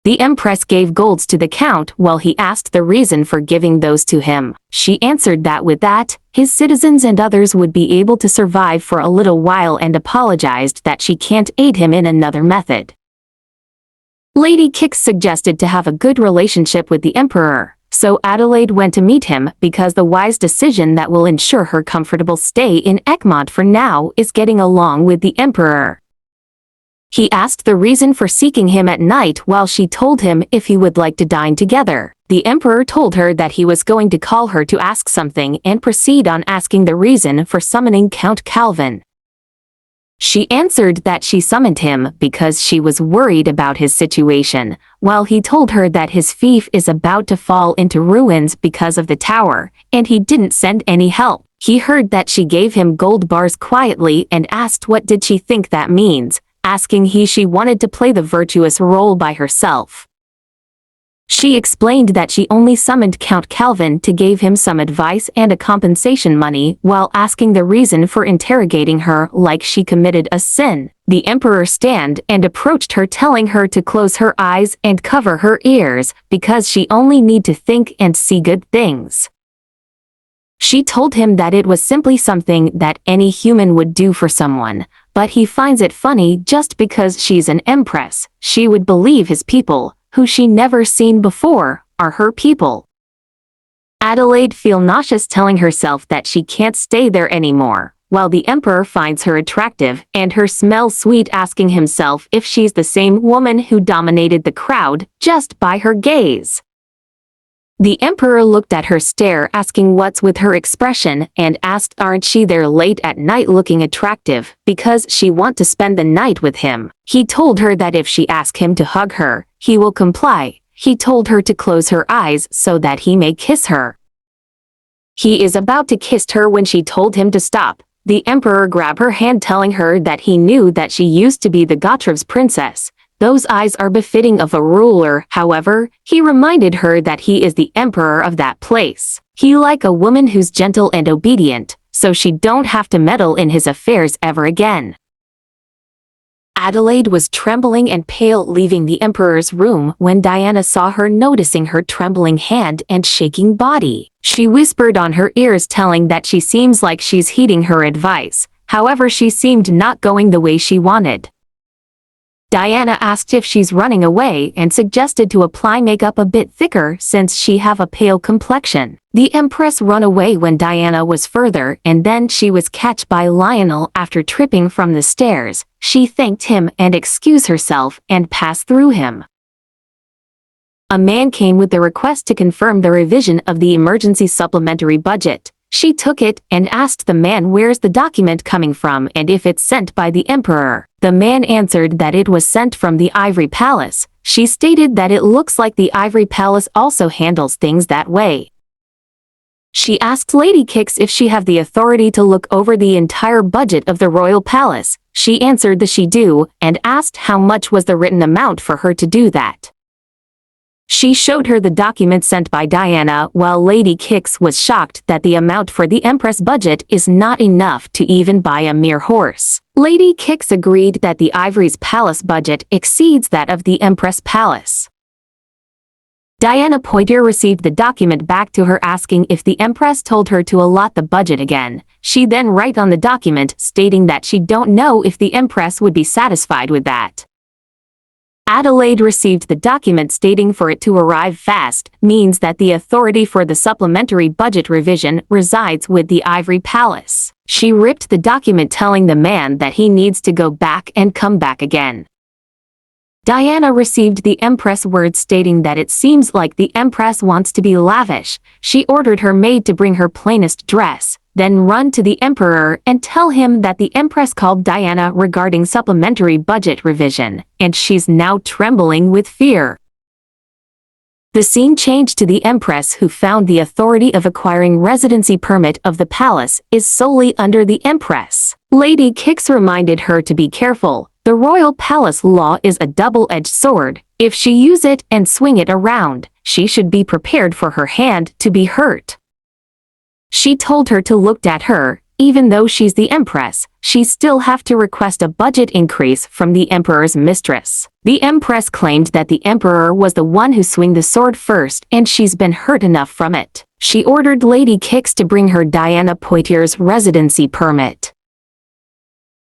The Empress gave golds to the Count while he asked the reason for giving those to him. She answered that with that, his citizens and others would be able to survive for a little while and apologized that she can't aid him in another method. Lady Kix suggested to have a good relationship with the Emperor. So Adelaide went to meet him because the wise decision that will ensure her comfortable stay in Econt for now is getting along with the Emperor. He asked the reason for seeking him at night while she told him if he would like to dine together. The Emperor told her that he was going to call her to ask something and proceed on asking the reason for summoning Count Calvin. She answered that she summoned him because she was worried about his situation, while he told her that his fief is about to fall into ruins because of the tower, and he didn't send any help. He heard that she gave him gold bars quietly and asked what did she think that means, asking she wanted to play the virtuous role by herself. She explained that she only summoned Count Calvin to give him some advice and a compensation money while asking the reason for interrogating her like she committed a sin. The emperor stand and approached her telling her to close her eyes and cover her ears because she only need to think and see good things. She told him that it was simply something that any human would do for someone, but he finds it funny just because she's an empress. She would believe his people, who she never seen before, are her people. Adelaide feels nauseous telling herself that she can't stay there anymore, while the emperor finds her attractive and her smell sweet asking himself if she's the same woman who dominated the crowd just by her gaze. The emperor looked at her stare asking what's with her expression and asked aren't she there late at night looking attractive because she want to spend the night with him. He told her that if she asked him to hug her, he will comply. He told her to close her eyes so that he may kiss her. He is about to kiss her when she told him to stop. The emperor grabbed her hand telling her that he knew that she used to be the Gotrav's princess. Those eyes are befitting of a ruler. However, he reminded her that he is the emperor of that place. He like a woman who's gentle and obedient, so she don't have to meddle in his affairs ever again. Adelaide was trembling and pale leaving the emperor's room when Diana saw her noticing her trembling hand and shaking body. She whispered on her ears telling that she seems like she's heeding her advice, however she seemed not going the way she wanted. Diana asked if she's running away and suggested to apply makeup a bit thicker since she have a pale complexion. The Empress run away when Diana was further and then she was catched by Lionel after tripping from the stairs. She thanked him and excused herself and passed through him. A man came with the request to confirm the revision of the emergency supplementary budget. She took it and asked the man where's the document coming from and if it's sent by the emperor. The man answered that it was sent from the Ivory Palace. She stated that it looks like the Ivory Palace also handles things that way. She asked Lady Kix if she have the authority to look over the entire budget of the royal palace. She answered that she do and asked how much was the written amount for her to do that. She showed her the document sent by Diana while Lady Kix was shocked that the amount for the Empress budget is not enough to even buy a mere horse. Lady Kix agreed that the Ivory's palace budget exceeds that of the Empress palace. Diana Poitier received the document back to her asking if the Empress told her to allot the budget again. She then write on the document stating that she don't know if the Empress would be satisfied with that. Adelaide received the document stating for it to arrive fast means that the authority for the supplementary budget revision resides with the Ivory Palace. She ripped the document telling the man that he needs to go back and come back again. Diana received the Empress word stating that it seems like the Empress wants to be lavish. She ordered her maid to bring her plainest dress, then run to the Emperor and tell him that the Empress called Diana regarding supplementary budget revision, and she's now trembling with fear. The scene changed to the Empress who found the authority of acquiring residency permit of the palace is solely under the Empress. Lady Kix reminded her to be careful. The royal palace law is a double-edged sword. If she use it and swing it around, she should be prepared for her hand to be hurt. She told her to look at her. Even though she's the Empress, she still have to request a budget increase from the Emperor's mistress. The Empress claimed that the Emperor was the one who swung the sword first and she's been hurt enough from it. She ordered Lady Kix to bring her Diana Poitier's residency permit.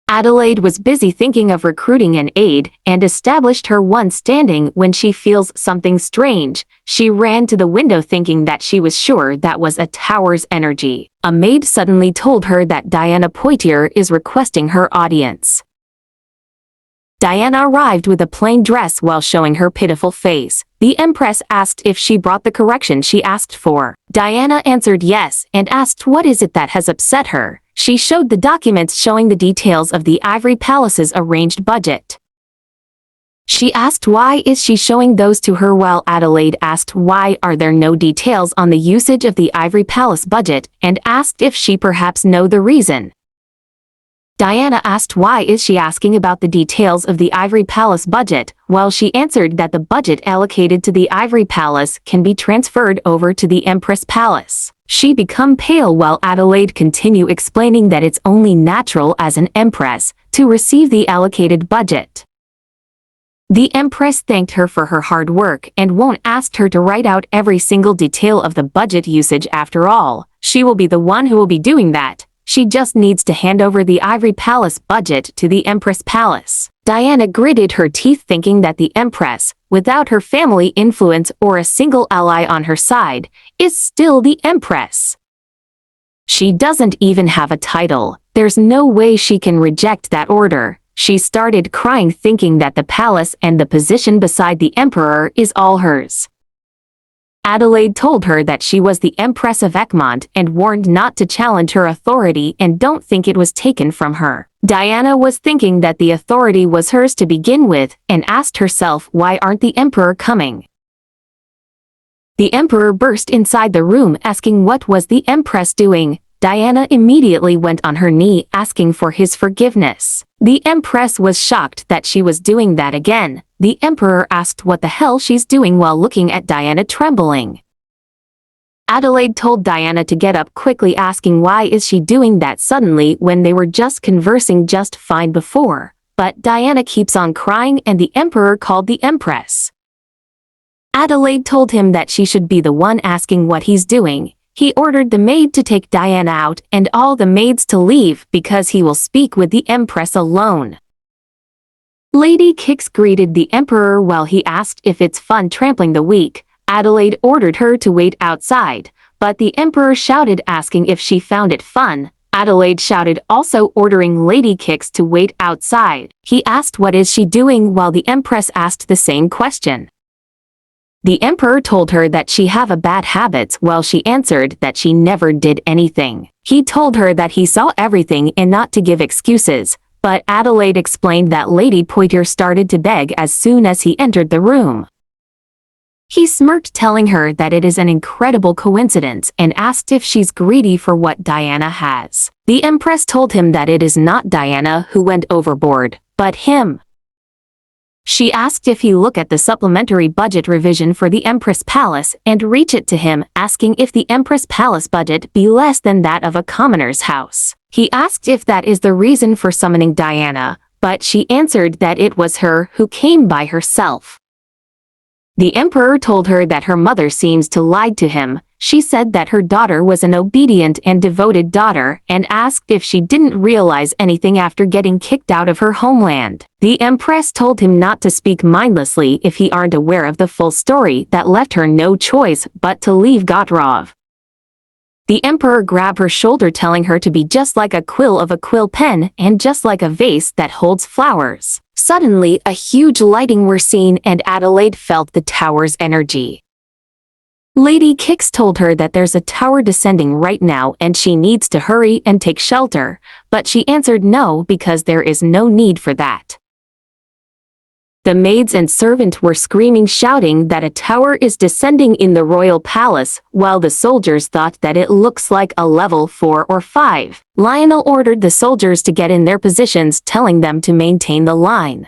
Adelaide was busy thinking of recruiting an aide and established her one standing when she feels something strange. She ran to the window thinking that she was sure that was a tower's energy. A maid suddenly told her that Diana Poitier is requesting her audience. Diana arrived with a plain dress while showing her pitiful face. The Empress asked if she brought the correction she asked for. Diana answered yes and asked what is it that has upset her. She showed the documents showing the details of the Ivory Palace's arranged budget. She asked why is she showing those to her while Adelaide asked why are there no details on the usage of the Ivory Palace budget and asked if she perhaps know the reason. Diana asked why is she asking about the details of the Ivory Palace budget while she answered that the budget allocated to the Ivory Palace can be transferred over to the Empress Palace. She become pale while Adelaide continue explaining that it's only natural as an empress to receive the allocated budget. The Empress thanked her for her hard work and won't ask her to write out every single detail of the budget usage after all. She will be the one who will be doing that. She just needs to hand over the Ivory Palace budget to the Empress Palace. Diana gritted her teeth thinking that the Empress, without her family influence or a single ally on her side, is still the Empress. She doesn't even have a title. There's no way she can reject that order. She started crying thinking that the palace and the position beside the Emperor is all hers. Adelaide told her that she was the Empress of Econt and warned not to challenge her authority and don't think it was taken from her. Diana was thinking that the authority was hers to begin with and asked herself why aren't the Emperor coming. The Emperor burst inside the room asking what was the Empress doing. Diana immediately went on her knee asking for his forgiveness. The Empress was shocked that she was doing that again. The Emperor asked what the hell she's doing while looking at Diana trembling. Adelaide told Diana to get up quickly asking why is she doing that suddenly when they were just conversing just fine before. But Diana keeps on crying and the Emperor called the Empress. Adelaide told him that she should be the one asking what he's doing. He ordered the maid to take Diana out and all the maids to leave because he will speak with the Empress alone. Lady Kix greeted the Emperor while he asked if it's fun trampling the weak. Adelaide ordered her to wait outside, but the Emperor shouted asking if she found it fun. Adelaide shouted also ordering Lady Kix to wait outside. He asked what is she doing while the Empress asked the same question. The Emperor told her that she have a bad habits while she answered that she never did anything. He told her that he saw everything and not to give excuses, but Adelaide explained that Lady Poitier started to beg as soon as he entered the room. He smirked telling her that it is an incredible coincidence and asked if she's greedy for what Diana has. The Empress told him that it is not Diana who went overboard, but him. She asked if he look at the supplementary budget revision for the Empress Palace and reach it to him, asking if the Empress Palace budget be less than that of a commoner's house. He asked if that is the reason for summoning Diana, but she answered that it was her who came by herself. The Emperor told her that her mother seems to lied to him. She said that her daughter was an obedient and devoted daughter and asked if she didn't realize anything after getting kicked out of her homeland. The Empress told him not to speak mindlessly if he aren't aware of the full story that left her no choice but to leave Gotrov. The Emperor grabbed her shoulder telling her to be just like a quill of a quill pen and just like a vase that holds flowers. Suddenly, a huge lighting were seen and Adelaide felt the tower's energy. Lady Kix told her that there's a tower descending right now and she needs to hurry and take shelter, but she answered no because there is no need for that. The maids and servant were screaming shouting that a tower is descending in the royal palace, while the soldiers thought that it looks like a level 4 or 5. Lionel ordered the soldiers to get in their positions telling them to maintain the line.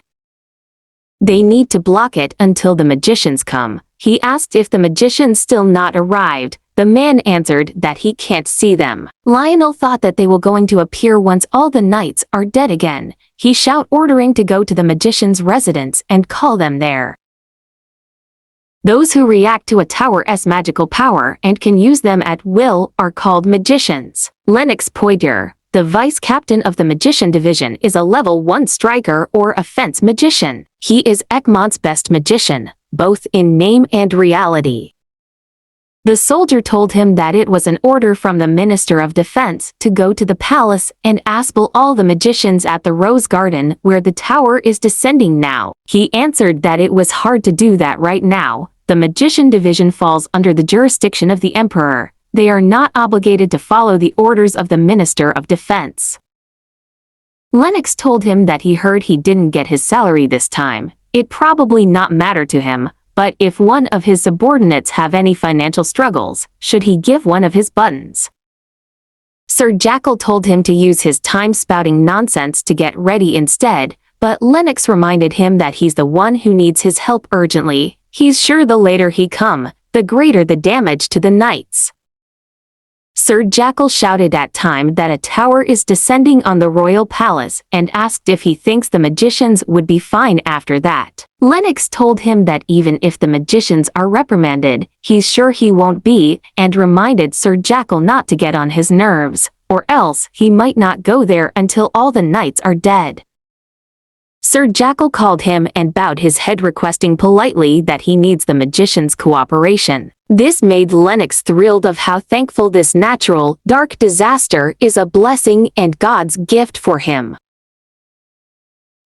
They need to block it until the magicians come. He asked if the magicians still not arrived. The man answered that he can't see them. Lionel thought that they were going to appear once all the knights are dead again. He shout ordering to go to the magician's residence and call them there. Those who react to a tower's magical power and can use them at will are called magicians. Lennox Poitier, the vice captain of the magician division, is a level 1 striker or offense magician. He is Econt's best magician, both in name and reality. The soldier told him that it was an order from the Minister of Defense to go to the palace and assemble all the magicians at the Rose Garden where the tower is descending now. He answered that it was hard to do that right now. The magician division falls under the jurisdiction of the Emperor. They are not obligated to follow the orders of the Minister of Defense. Lennox told him that he heard he didn't get his salary this time. It probably not matter to him. But if one of his subordinates have any financial struggles, should he give one of his buttons? Sir Jackal told him to use his time spouting nonsense to get ready instead, but Lennox reminded him that he's the one who needs his help urgently. He's sure the later he come, the greater the damage to the knights. Sir Jackal shouted at time that a tower is descending on the royal palace and asked if he thinks the magicians would be fine after that. Lennox told him that even if the magicians are reprimanded, he's sure he won't be, and reminded Sir Jackal not to get on his nerves, or else he might not go there until all the knights are dead. Sir Jackal called him and bowed his head, requesting politely that he needs the magician's cooperation. This made Lennox thrilled of how thankful this natural, dark disaster is a blessing and God's gift for him.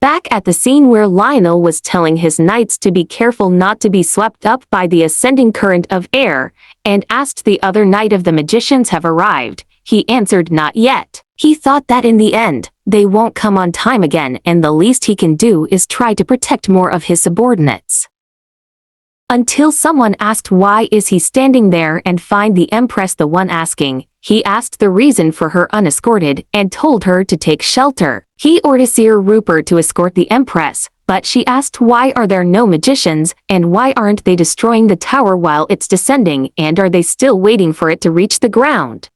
Back at the scene where Lionel was telling his knights to be careful not to be swept up by the ascending current of air, and asked the other knight if the magicians have arrived, he answered not yet. He thought that in the end, they won't come on time again, and the least he can do is try to protect more of his subordinates. Until someone asked why is he standing there and find the Empress the one asking. He asked the reason for her unescorted and told her to take shelter. He ordered Sir Rupert to escort the Empress, but she asked why are there no magicians and why aren't they destroying the tower while it's descending, and are they still waiting for it to reach the ground?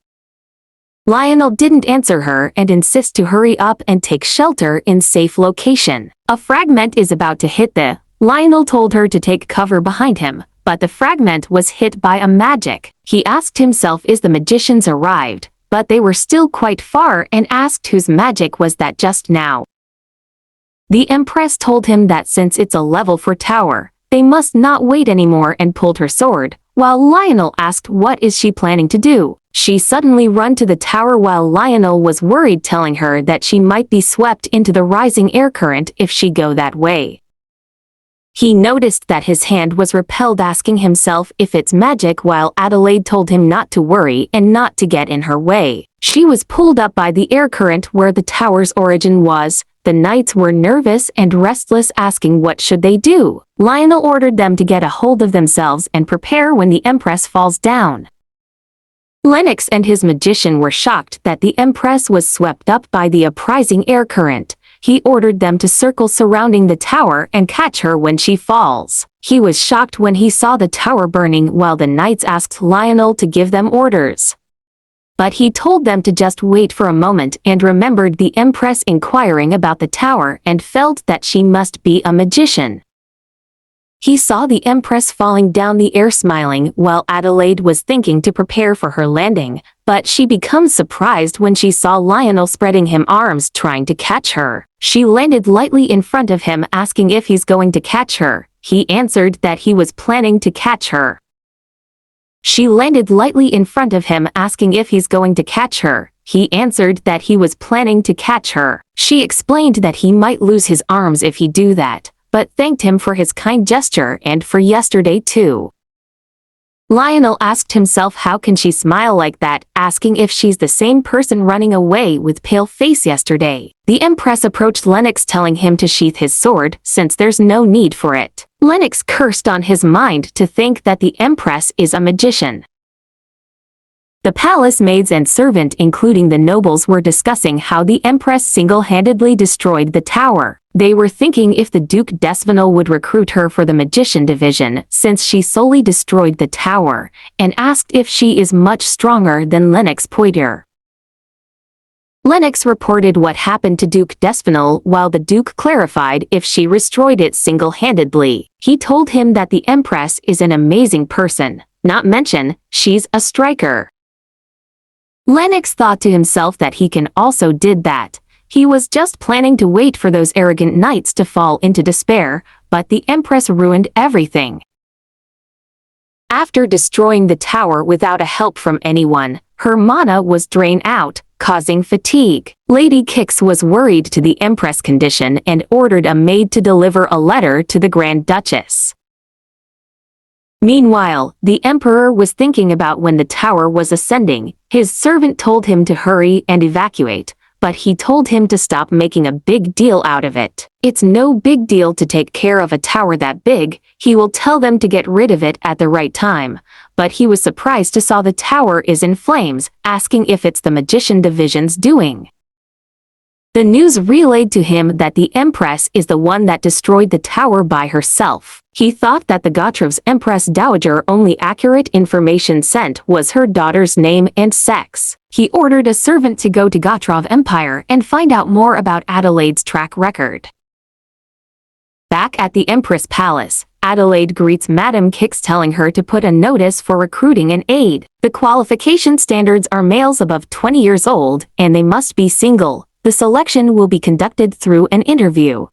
Lionel didn't answer her and insists to hurry up and take shelter in safe location. A fragment is about to hit the Lionel told her to take cover behind him, but the fragment was hit by a magic. He asked himself is the magicians arrived, but they were still quite far, and asked whose magic was that just now. The Empress told him that since it's a level 4 tower, they must not wait anymore, and pulled her sword, while Lionel asked what is she planning to do. She suddenly run to the tower while Lionel was worried, telling her that she might be swept into the rising air current if she go that way. He noticed that his hand was repelled, asking himself if it's magic, while Adelaide told him not to worry and not to get in her way. She was pulled up by the air current where the tower's origin was. The knights were nervous and restless, asking what should they do. Lionel ordered them to get a hold of themselves and prepare when the Empress falls down. Lennox and his magician were shocked that the Empress was swept up by the uprising air current. He ordered them to circle surrounding the tower and catch her when she falls. He was shocked when he saw the tower burning, while the knights asked Lionel to give them orders. But he told them to just wait for a moment, and remembered the Empress inquiring about the tower and felt that she must be a magician. He saw the Empress falling down the air smiling, while Adelaide was thinking to prepare for her landing, but she becomes surprised when she saw Lionel spreading him arms trying to catch her. She landed lightly in front of him, asking if he's going to catch her. He answered that he was planning to catch her. She landed lightly in front of him, asking if he's going to catch her. He answered that he was planning to catch her. She explained that he might lose his arms if he do that, but thanked him for his kind gesture and for yesterday too. Lionel asked himself how can she smile like that, asking if she's the same person running away with pale face yesterday. The Empress approached Lennox, telling him to sheath his sword since there's no need for it. Lennox cursed on his mind to think that the Empress is a magician. The palace maids and servant, including the nobles, were discussing how the Empress single-handedly destroyed the tower. They were thinking if the Duke d'Esvenel would recruit her for the magician division, since she solely destroyed the tower, and asked if she is much stronger than Lennox Poitier. Lennox reported what happened to Duke d'Esvenel, while the Duke clarified if she destroyed it single-handedly. He told him that the Empress is an amazing person, not mention she's a striker. Lennox thought to himself that he can also did that. He was just planning to wait for those arrogant knights to fall into despair, but the Empress ruined everything. After destroying the tower without a help from anyone, her mana was drained out, causing fatigue. Lady Kix was worried to the Empress' condition and ordered a maid to deliver a letter to the Grand Duchess. Meanwhile, the Emperor was thinking about when the tower was ascending. His servant told him to hurry and evacuate, but he told him to stop making a big deal out of it. It's no big deal to take care of a tower that big. He will tell them to get rid of it at the right time. But he was surprised to saw the tower is in flames, asking if it's the magician division's doing. The news relayed to him that the Empress is the one that destroyed the tower by herself. He thought that the Gotrov's Empress Dowager only accurate information sent was her daughter's name and sex. He ordered a servant to go to Gotrov Empire and find out more about Adelaide's track record. Back at the Empress Palace, Adelaide greets Madame Kix telling her to put a notice for recruiting an aide. The qualification standards are males above 20 years old, and they must be single. The selection will be conducted through an interview.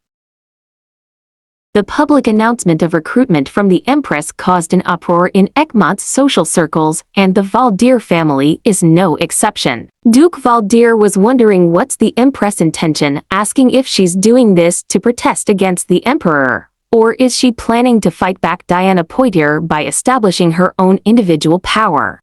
The public announcement of recruitment from the Empress caused an uproar in Econt's social circles, and the Valdir family is no exception. Duke Valdir was wondering what's the Empress' intention, asking if she's doing this to protest against the Emperor, or is she planning to fight back Diana Poitier by establishing her own individual power.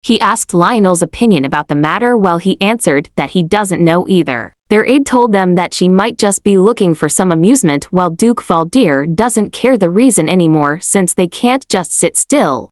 He asked Lionel's opinion about the matter while he answered that he doesn't know either. Their aide told them that she might just be looking for some amusement while Duke Valdir doesn't care the reason anymore since they can't just sit still.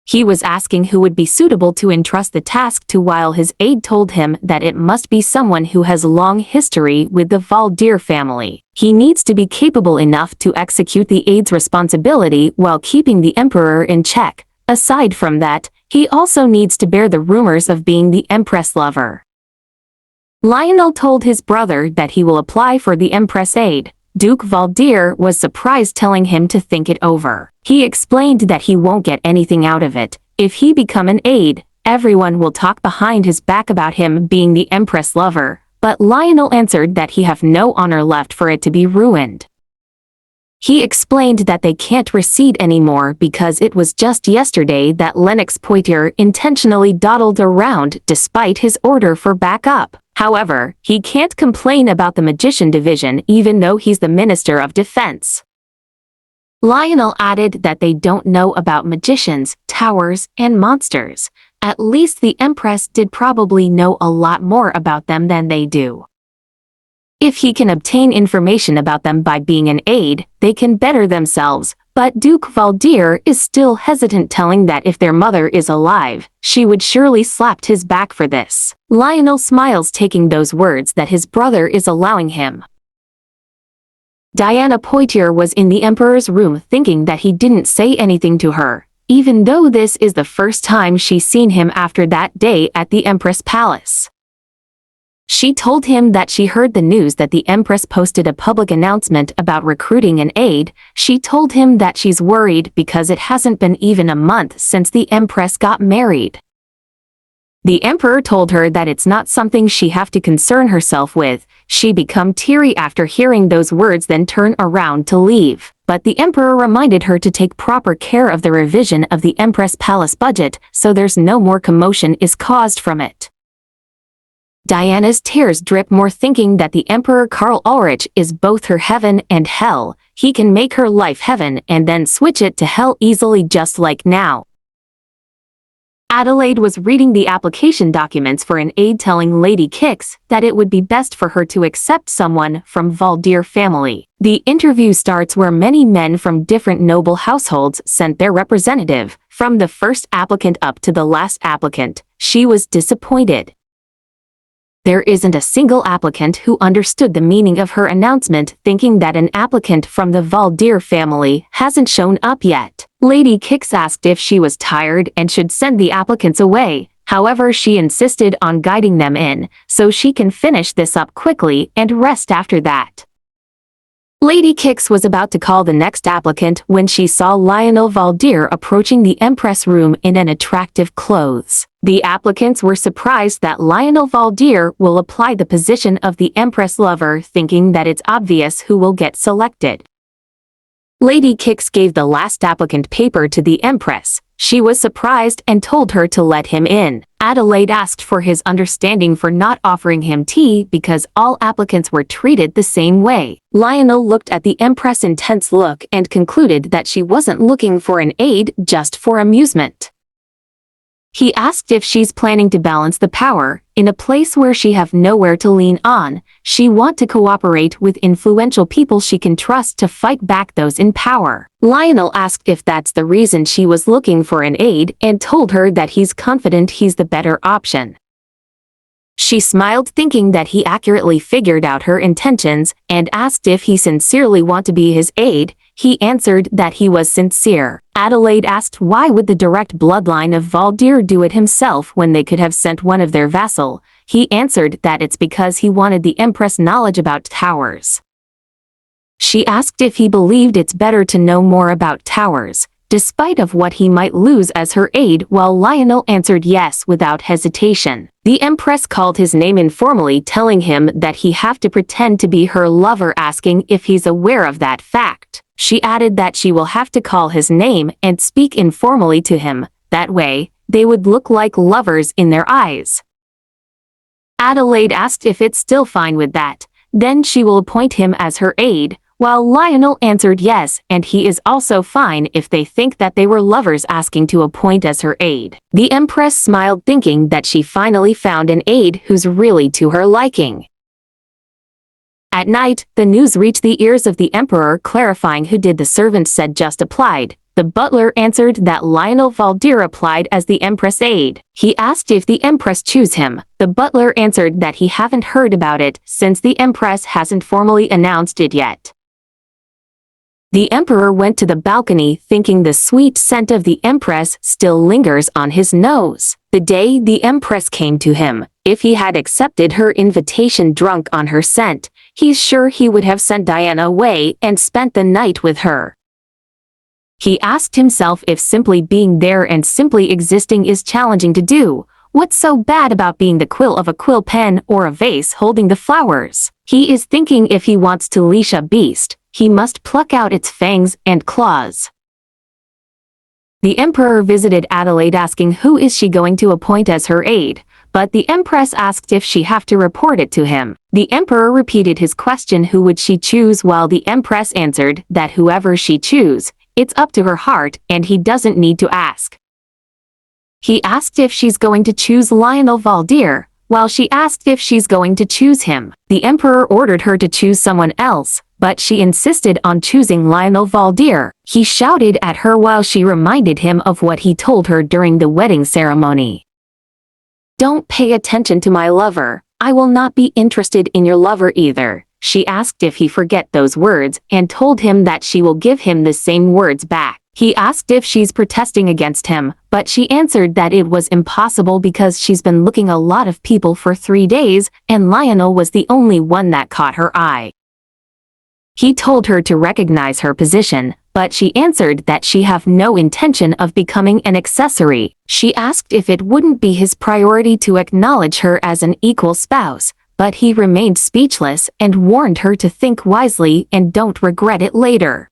He was asking who would be suitable to entrust the task to while his aide told him that it must be someone who has long history with the Valdir family. He needs to be capable enough to execute the aide's responsibility while keeping the Emperor in check. Aside from that, he also needs to bear the rumors of being the Empress lover. Lionel told his brother that he will apply for the Empress aide. Duke Valdir was surprised, telling him to think it over. He explained that he won't get anything out of it. If he become an aide, everyone will talk behind his back about him being the Empress lover, but Lionel answered that he have no honor left for it to be ruined. He explained that they can't recede anymore because it was just yesterday that Lennox Poitier intentionally dawdled around despite his order for backup. However, he can't complain about the Magician Division even though he's the Minister of Defense. Lionel added that they don't know about magicians, towers, and monsters. At least the Empress did probably know a lot more about them than they do. If he can obtain information about them by being an aide, they can better themselves, but Duke Valdir is still hesitant, telling that if their mother is alive, she would surely slap his back for this. Lionel smiles, taking those words that his brother is allowing him. Diana Poitier was in the Emperor's room thinking that he didn't say anything to her, even though this is the first time she's seen him after that day at the Empress Palace. She told him that she heard the news that the Empress posted a public announcement about recruiting an aide. She told him that she's worried because it hasn't been even a month since the Empress got married. The Emperor told her that it's not something she have to concern herself with. She become teary after hearing those words, then turn around to leave. But the Emperor reminded her to take proper care of the revision of the Empress Palace budget so there's no more commotion is caused from it. Diana's tears drip more, thinking that the Emperor Karl Ulrich is both her heaven and hell. He can make her life heaven and then switch it to hell easily, just like now. Adelaide was reading the application documents for an aide, telling Lady Kix that it would be best for her to accept someone from Valdir family. The interview starts where many men from different noble households sent their representative, from the first applicant up to the last applicant. She was disappointed. There isn't a single applicant who understood the meaning of her announcement, thinking that an applicant from the Valdir family hasn't shown up yet. Lady Kix asked if she was tired and should send the applicants away. However, she insisted on guiding them in, so she can finish this up quickly and rest after that. Lady Kix was about to call the next applicant when she saw Lionel Valdir approaching the Empress room in an attractive clothes. The applicants were surprised that Lionel Valdir will apply the position of the Empress lover, thinking that it's obvious who will get selected. Lady Kix gave the last applicant paper to the Empress. She was surprised and told her to let him in. Adelaide asked for his understanding for not offering him tea because all applicants were treated the same way. Lionel looked at the Empress' intense look and concluded that she wasn't looking for an aide just for amusement. He asked if she's planning to balance the power. In a place where she have nowhere to lean on, she want to cooperate with influential people she can trust to fight back those in power. Lionel asked if that's the reason she was looking for an aide and told her that he's confident he's the better option. She smiled, thinking that he accurately figured out her intentions, and asked if he sincerely wanted to be his aide. He answered that he was sincere. Adelaide asked why would the direct bloodline of Valdir do it himself when they could have sent one of their vassal. He answered that it's because he wanted the Empress knowledge about towers. She asked if he believed it's better to know more about towers, despite of what he might lose as her aide, while Lionel answered yes without hesitation. The Empress called his name informally, telling him that he have to pretend to be her lover, asking if he's aware of that fact. She added that she will have to call his name and speak informally to him, that way, they would look like lovers in their eyes. Adelaide asked if it's still fine with that, then she will appoint him as her aide, while Lionel answered yes, and he is also fine if they think that they were lovers asking to appoint as her aide. The Empress smiled, thinking that she finally found an aide who's really to her liking. At night, the news reached the ears of the Emperor, clarifying who did. The servant said just applied. The butler answered that Lionel Valdir applied as the Empress aide. He asked if the Empress choose him. The butler answered that he haven't heard about it since the Empress hasn't formally announced it yet. The Emperor went to the balcony, thinking the sweet scent of the Empress still lingers on his nose. The day the Empress came to him, if he had accepted her invitation drunk on her scent, he's sure he would have sent Diana away and spent the night with her. He asked himself if simply being there and simply existing is challenging to do. What's so bad about being the quill of a quill pen or a vase holding the flowers? He is thinking if he wants to leash a beast, he must pluck out its fangs and claws. The Emperor visited Adelaide, asking who is she going to appoint as her aide, but the Empress asked if she have to report it to him. The Emperor repeated his question, who would she choose, while the Empress answered that whoever she choose, it's up to her heart and he doesn't need to ask. He asked if she's going to choose Lionel Valdir, while she asked if she's going to choose him. The Emperor ordered her to choose someone else, but she insisted on choosing Lionel Valdir. He shouted at her while she reminded him of what he told her during the wedding ceremony. "Don't pay attention to my lover. I will not be interested in your lover either." She asked if he forget those words and told him that she will give him the same words back. He asked if she's protesting against him, but she answered that it was impossible because she's been looking a lot of people for 3 days, and Lionel was the only one that caught her eye. He told her to recognize her position, but she answered that she have no intention of becoming an accessory. She asked if it wouldn't be his priority to acknowledge her as an equal spouse, but he remained speechless and warned her to think wisely and don't regret it later.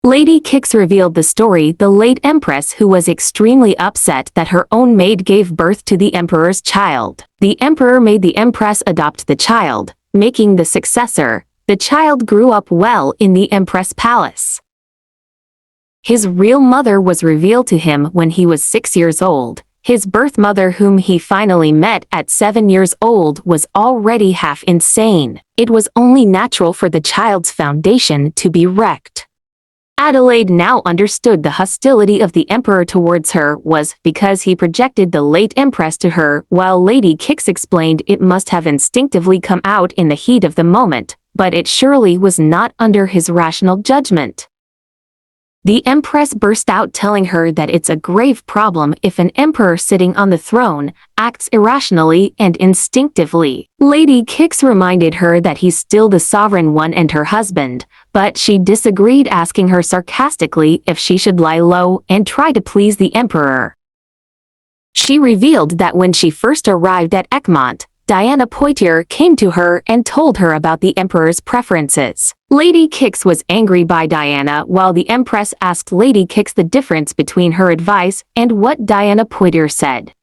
Lady Kix revealed the story. The late Empress, who was extremely upset that her own maid gave birth to the Emperor's child. The Emperor made the Empress adopt the child, making the successor. The child grew up well in the Empress palace. His real mother was revealed to him when he was 6 years old. His birth mother, whom he finally met at 7 years old, was already half insane. It was only natural for the child's foundation to be wrecked. Adelaide now understood the hostility of the Emperor towards her was because he projected the late Empress to her, while Lady Kix explained it must have instinctively come out in the heat of the moment, but it surely was not under his rational judgment. The Empress burst out, telling her that it's a grave problem if an emperor sitting on the throne acts irrationally and instinctively. Lady Kix reminded her that he's still the sovereign one and her husband, but she disagreed, asking her sarcastically if she should lie low and try to please the emperor. She revealed that when she first arrived at Econt, Diana Poitier came to her and told her about the emperor's preferences. Lady Kix was angry by Diana, while the Empress asked Lady Kix the difference between her advice and what Diana Poitier said.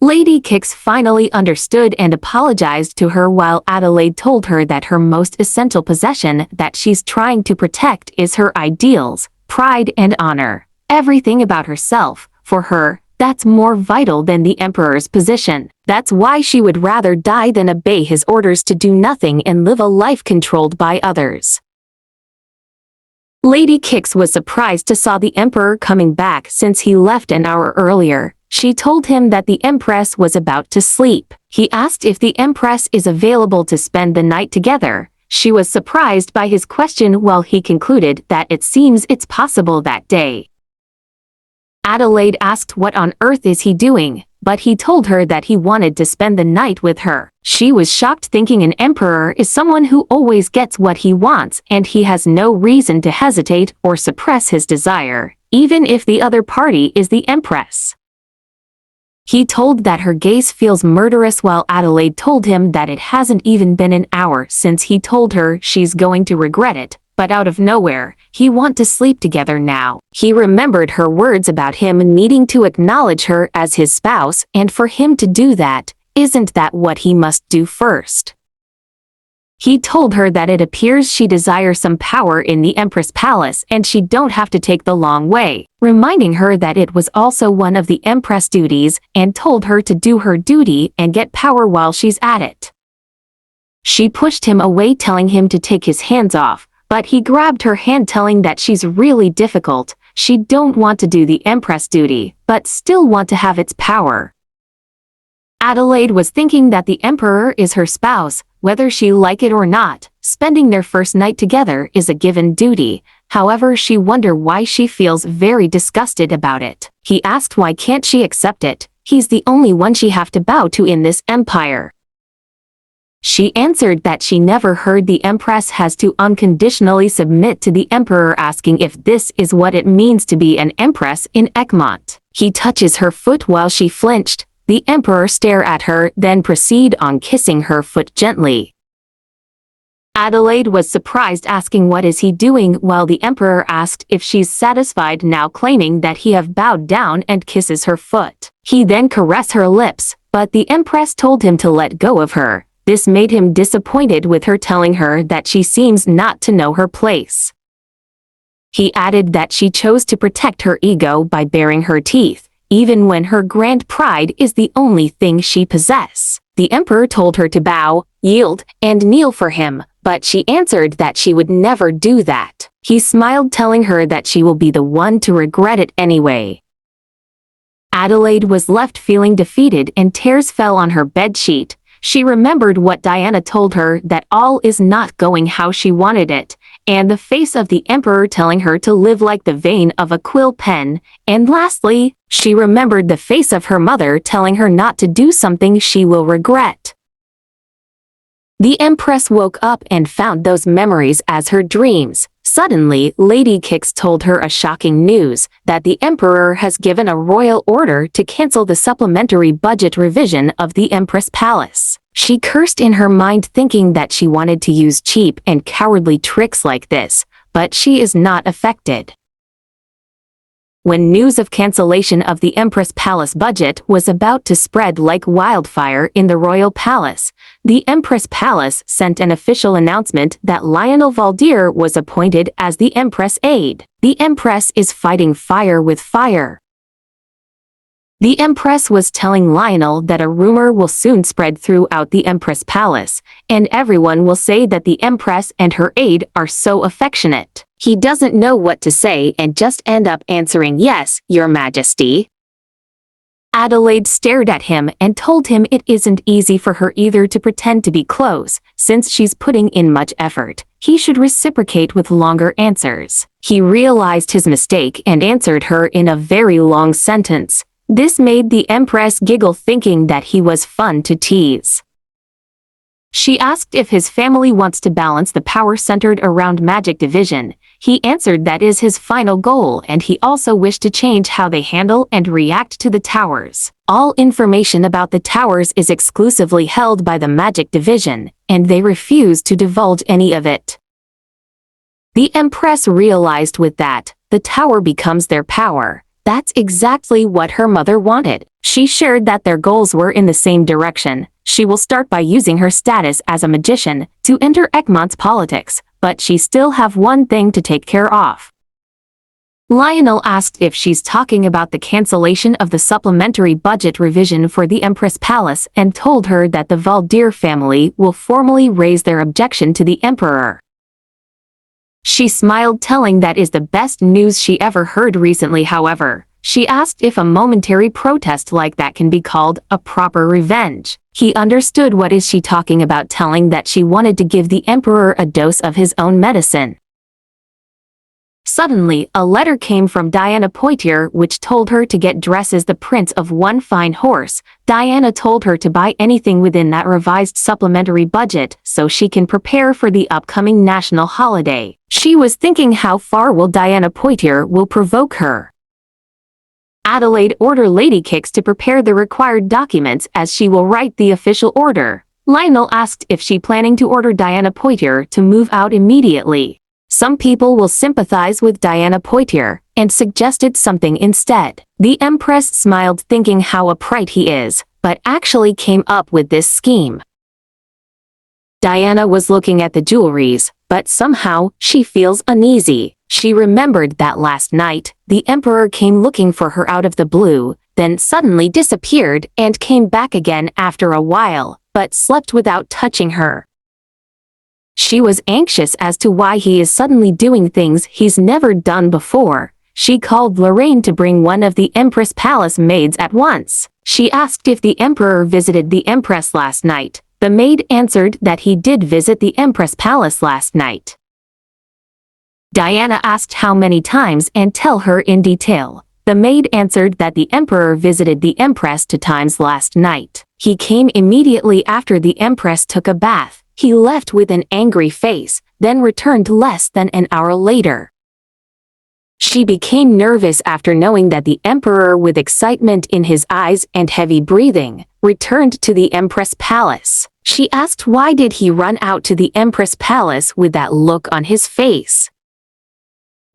Lady Kix finally understood and apologized to her, while Adelaide told her that her most essential possession that she's trying to protect is her ideals, pride and honor. Everything about herself, for her, that's more vital than the emperor's position. That's why she would rather die than obey his orders to do nothing and live a life controlled by others. Lady Kix was surprised to saw the emperor coming back since he left an hour earlier. She told him that the Empress was about to sleep. He asked if the Empress is available to spend the night together. She was surprised by his question while he concluded that it seems it's possible that day. Adelaide asked what on earth is he doing, but he told her that he wanted to spend the night with her. She was shocked, thinking an emperor is someone who always gets what he wants and he has no reason to hesitate or suppress his desire, even if the other party is the Empress. He told that her gaze feels murderous while Adelaide told him that it hasn't even been an hour since he told her she's going to regret it, but out of nowhere, he want to sleep together now. He remembered her words about him needing to acknowledge her as his spouse, and for him to do that, isn't that what he must do first? He told her that it appears she desires some power in the Empress Palace and she don't have to take the long way, reminding her that it was also one of the Empress duties, and told her to do her duty and get power while she's at it. She pushed him away, telling him to take his hands off, but he grabbed her hand, telling that she's really difficult. She don't want to do the Empress duty, but still want to have its power. Adelaide was thinking that the Emperor is her spouse, whether she like it or not. Spending their first night together is a given duty. However, she wondered why she feels very disgusted about it. He asked why can't she accept it. He's the only one she have to bow to in this empire. She answered that she never heard the Empress has to unconditionally submit to the Emperor, asking if this is what it means to be an Empress in Econt. He touches her foot while she flinched. The Emperor stare at her, then proceed on kissing her foot gently. Adelaide was surprised, asking what is he doing, while the Emperor asked if she's satisfied now, claiming that he have bowed down, and kisses her foot. He then caressed her lips, but the Empress told him to let go of her. This made him disappointed with her, telling her that she seems not to know her place. He added that she chose to protect her ego by baring her teeth, even when her grand pride is the only thing she possesses. The Emperor told her to bow, yield, and kneel for him, but she answered that she would never do that. He smiled, telling her that she will be the one to regret it anyway. Adelaide was left feeling defeated, and tears fell on her bedsheet. She remembered what Diana told her, that all is not going how she wanted it, and the face of the Emperor telling her to live like the vein of a quill pen, and lastly, she remembered the face of her mother telling her not to do something she will regret. The Empress woke up and found those memories as her dreams. Suddenly, Lady Kix told her a shocking news, that the Emperor has given a royal order to cancel the supplementary budget revision of the Empress Palace. She cursed in her mind, thinking that she wanted to use cheap and cowardly tricks like this, but she is not affected. When news of cancellation of the Empress Palace budget was about to spread like wildfire in the royal palace, the Empress Palace sent an official announcement that Lionel Valdir was appointed as the Empress aide. The Empress is fighting fire with fire. The Empress was telling Lionel that a rumor will soon spread throughout the Empress Palace, and everyone will say that the Empress and her aide are so affectionate. He doesn't know what to say and just end up answering, "Yes, Your Majesty." Adelaide stared at him and told him it isn't easy for her either to pretend to be close, since she's putting in much effort. He should reciprocate with longer answers. He realized his mistake and answered her in a very long sentence. This made the Empress giggle, thinking that he was fun to tease. She asked if his family wants to balance the power centered around magic division. He answered that is his final goal, and he also wished to change how they handle and react to the towers. All information about the towers is exclusively held by the magic division, and they refuse to divulge any of it. The Empress realized with that, the tower becomes their power. That's exactly what her mother wanted. She shared that their goals were in the same direction. She will start by using her status as a magician to enter Econt's politics, but she still have one thing to take care of. Lionel asked if she's talking about the cancellation of the supplementary budget revision for the Empress Palace, and told her that the Valdir family will formally raise their objection to the Emperor. She smiled, telling that is the best news she ever heard recently. However, She asked if a momentary protest like that can be called a proper revenge. He understood what is she talking about, telling that she wanted to give the emperor a dose of his own medicine. Suddenly, a letter came from Diana Poitier which told her to get dressed as the prince of one fine horse. Diana told her to buy anything within that revised supplementary budget so she can prepare for the upcoming national holiday. She was thinking, how far will Diana Poitier will provoke her? Adelaide ordered Lady Kix to prepare the required documents as she will write the official order. Lionel asked if she planning to order Diana Poitier to move out immediately. Some people will sympathize with Diana Poitier, and suggested something instead. The Empress smiled, thinking how upright he is, but actually came up with this scheme. Diana was looking at the jewelries, but somehow she feels uneasy. She remembered that last night, the Emperor came looking for her out of the blue, then suddenly disappeared and came back again after a while, but slept without touching her. She was anxious as to why he is suddenly doing things he's never done before. She called Lorraine to bring one of the Empress Palace maids at once. She asked if the Emperor visited the Empress last night. The maid answered that he did visit the Empress Palace last night. Diana asked how many times and tell her in detail. The maid answered that the Emperor visited the Empress 2 times last night. He came immediately after the Empress took a bath. He left with an angry face, then returned less than an hour later. She became nervous after knowing that the Emperor, with excitement in his eyes and heavy breathing, returned to the Empress Palace. She asked why did he run out to the Empress Palace with that look on his face.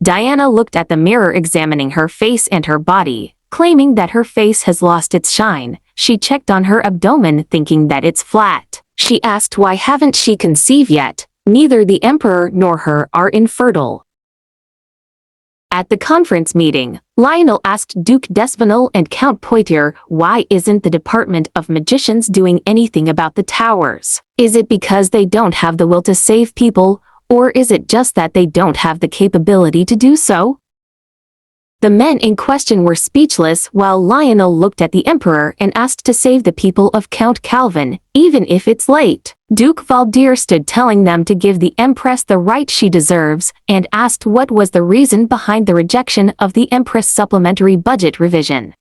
Diana looked at the mirror, examining her face and her body, claiming that her face has lost its shine. She checked on her abdomen, thinking that it's flat. She asked why haven't she conceived yet. Neither the Emperor nor her are infertile. At the conference meeting, Lionel asked Duke d'Espinal and Count Poitier why isn't the Department of Magicians doing anything about the towers? Is it because they don't have the will to save people, or is it just that they don't have the capability to do so? The men in question were speechless while Lionel looked at the Emperor and asked to save the people of Count Calvin, even if it's late. Duke Valdir stood telling them to give the Empress the right she deserves and asked what was the reason behind the rejection of the Empress supplementary budget revision.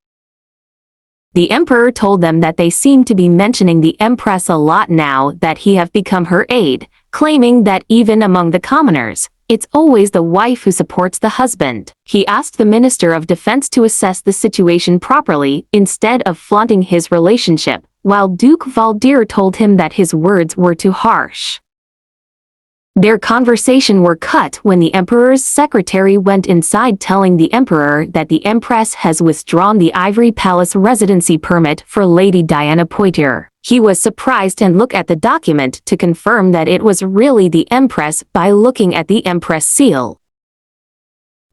The Emperor told them that they seem to be mentioning the Empress a lot now that he have become her aide, claiming that even among the commoners, it's always the wife who supports the husband. He asked the Minister of Defense to assess the situation properly instead of flaunting his relationship, while Duke Valdir told him that his words were too harsh. Their conversation were cut when the Emperor's secretary went inside telling the Emperor that the Empress has withdrawn the Ivory Palace residency permit for Lady Diana Poitier. He was surprised and looked at the document to confirm that it was really the Empress by looking at the Empress seal.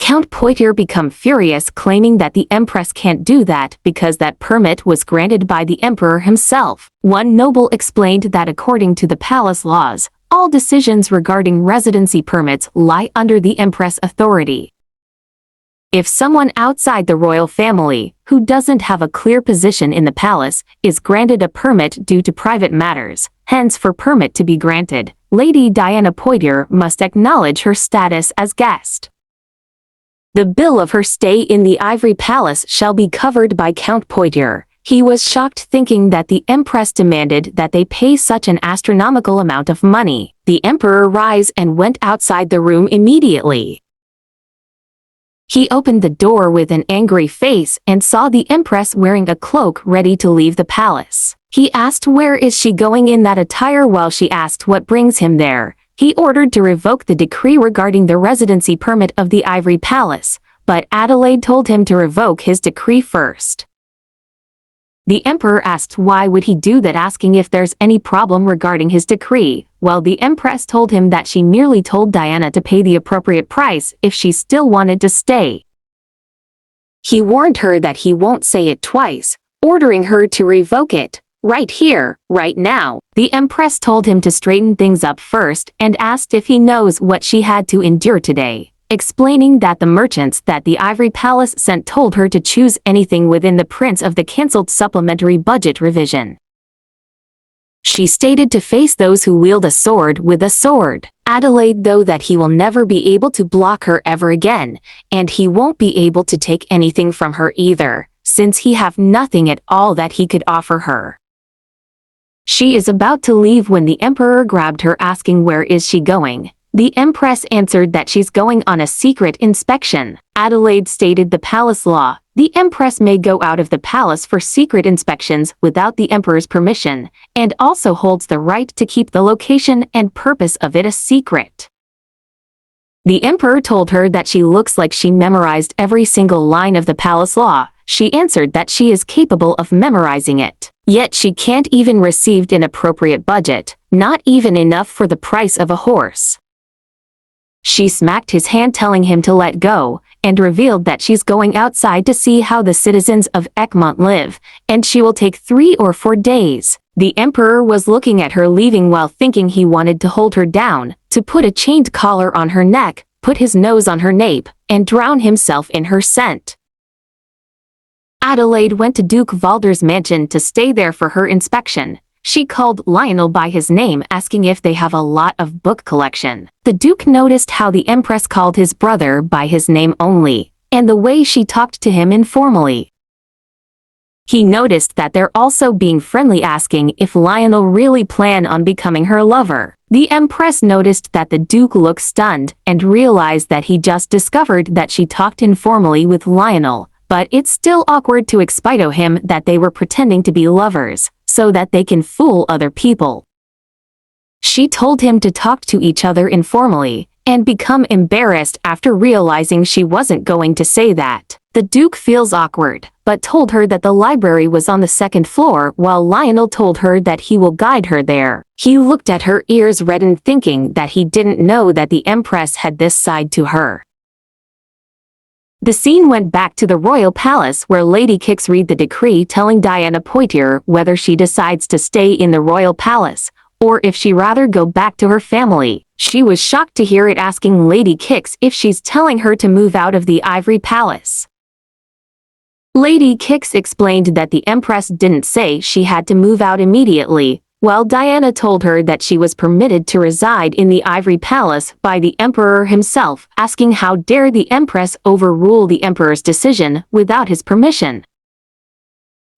Count Poitier became furious, claiming that the Empress can't do that because that permit was granted by the Emperor himself. One noble explained that according to the palace laws, all decisions regarding residency permits lie under the Empress authority. If someone outside the royal family, who doesn't have a clear position in the palace, is granted a permit due to private matters, hence for permit to be granted, Lady Diana Poitier must acknowledge her status as guest. The bill of her stay in the Ivory Palace shall be covered by Count Poitier. He was shocked, thinking that the Empress demanded that they pay such an astronomical amount of money. The Emperor rose and went outside the room immediately. He opened the door with an angry face and saw the Empress wearing a cloak ready to leave the palace. He asked where is she going in that attire while she asked what brings him there. He ordered to revoke the decree regarding the residency permit of the Ivory Palace, but Adelaide told him to revoke his decree first. The Emperor asked why would he do that, asking if there's any problem regarding his decree, while the Empress told him that she merely told Diana to pay the appropriate price if she still wanted to stay. He warned her that he won't say it twice, ordering her to revoke it, right here, right now. The Empress told him to straighten things up first and asked if he knows what she had to endure today. explaining that the merchants that the Ivory Palace sent told her to choose anything within the prints of the cancelled supplementary budget revision. She stated to face those who wield a sword with a sword. Adelaide though that he will never be able to block her ever again, and he won't be able to take anything from her either, since he have nothing at all that he could offer her. She is about to leave when the Emperor grabbed her asking where is she going. The Empress answered that she's going on a secret inspection. Adelaide stated the palace law. The Empress may go out of the palace for secret inspections without the Emperor's permission, and also holds the right to keep the location and purpose of it a secret. The Emperor told her that she looks like she memorized every single line of the palace law. She answered that she is capable of memorizing it. Yet she can't even receive an appropriate budget, not even enough for the price of a horse. She smacked his hand telling him to let go, and revealed that she's going outside to see how the citizens of Econt live, and she will take 3 or 4 days. The Emperor was looking at her leaving while thinking he wanted to hold her down, to put a chained collar on her neck, put his nose on her nape, and drown himself in her scent. Adelaide went to Duke Valder's mansion to stay there for her inspection. She called Lionel by his name asking if they have a lot of book collection. The Duke noticed how the Empress called his brother by his name only, and the way she talked to him informally. He noticed that they're also being friendly asking if Lionel really plan on becoming her lover. The Empress noticed that the Duke looked stunned and realized that he just discovered that she talked informally with Lionel, but it's still awkward to explain to him that they were pretending to be lovers, so that they can fool other people. She told him to talk to each other informally, and become embarrassed after realizing she wasn't going to say that. The Duke feels awkward, but told her that the library was on the 2nd floor while Lionel told her that he will guide her there. He looked at her, ears reddened, thinking that he didn't know that the Empress had this side to her. The scene went back to the royal palace where Lady Kix read the decree telling Diana Poitier whether she decides to stay in the royal palace, or if she rather go back to her family. She was shocked to hear it asking Lady Kix if she's telling her to move out of the Ivory Palace. Lady Kix explained that the Empress didn't say she had to move out immediately, while Diana told her that she was permitted to reside in the Ivory Palace by the Emperor himself, asking how dare the Empress overrule the Emperor's decision without his permission.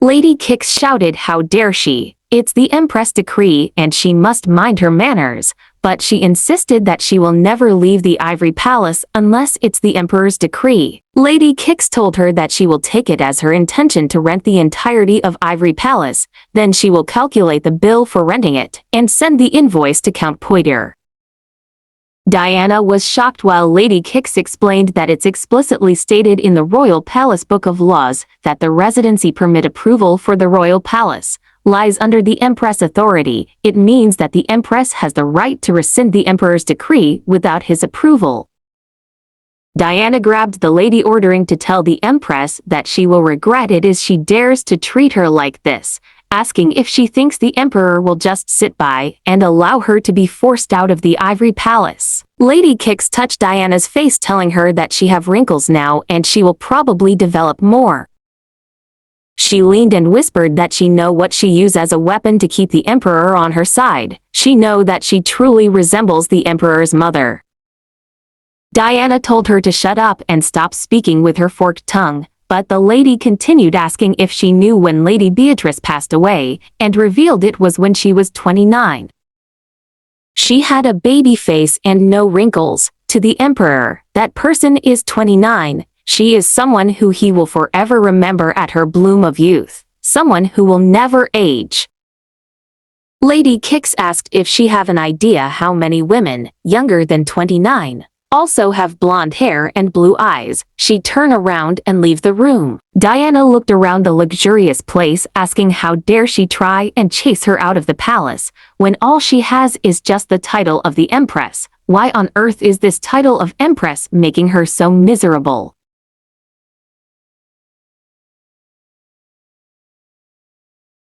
Lady Kix shouted how dare she, it's the Empress decree and she must mind her manners, but she insisted that she will never leave the Ivory Palace unless it's the Emperor's decree. Lady Kix told her that she will take it as her intention to rent the entirety of Ivory Palace, then she will calculate the bill for renting it and send the invoice to Count Poitier. Diana was shocked while Lady Kix explained that it's explicitly stated in the Royal Palace Book of Laws that the residency permit approval for the Royal Palace lies under the Empress authority. It means that the Empress has the right to rescind the Emperor's decree without his approval. Diana grabbed the lady, ordering to tell the Empress that she will regret it as she dares to treat her like this, asking if she thinks the Emperor will just sit by and allow her to be forced out of the Ivory Palace. Lady Kix touched Diana's face telling her that she have wrinkles now and she will probably develop more. She leaned and whispered that she know what she use as a weapon to keep the Emperor on her side. She know that she truly resembles the Emperor's mother. Diana told her to shut up and stop speaking with her forked tongue, but the lady continued asking if she knew when Lady Beatrice passed away, and revealed it was when she was 29. She had a baby face and no wrinkles. To the Emperor, that person is 29. She is someone who he will forever remember at her bloom of youth, someone who will never age. Lady Kix asked if she have an idea how many women, younger than 29, also have blonde hair and blue eyes. She turned around and leave the room. Diana looked around the luxurious place asking how dare she try and chase her out of the palace, when all she has is just the title of the Empress. Why on earth is this title of Empress making her so miserable?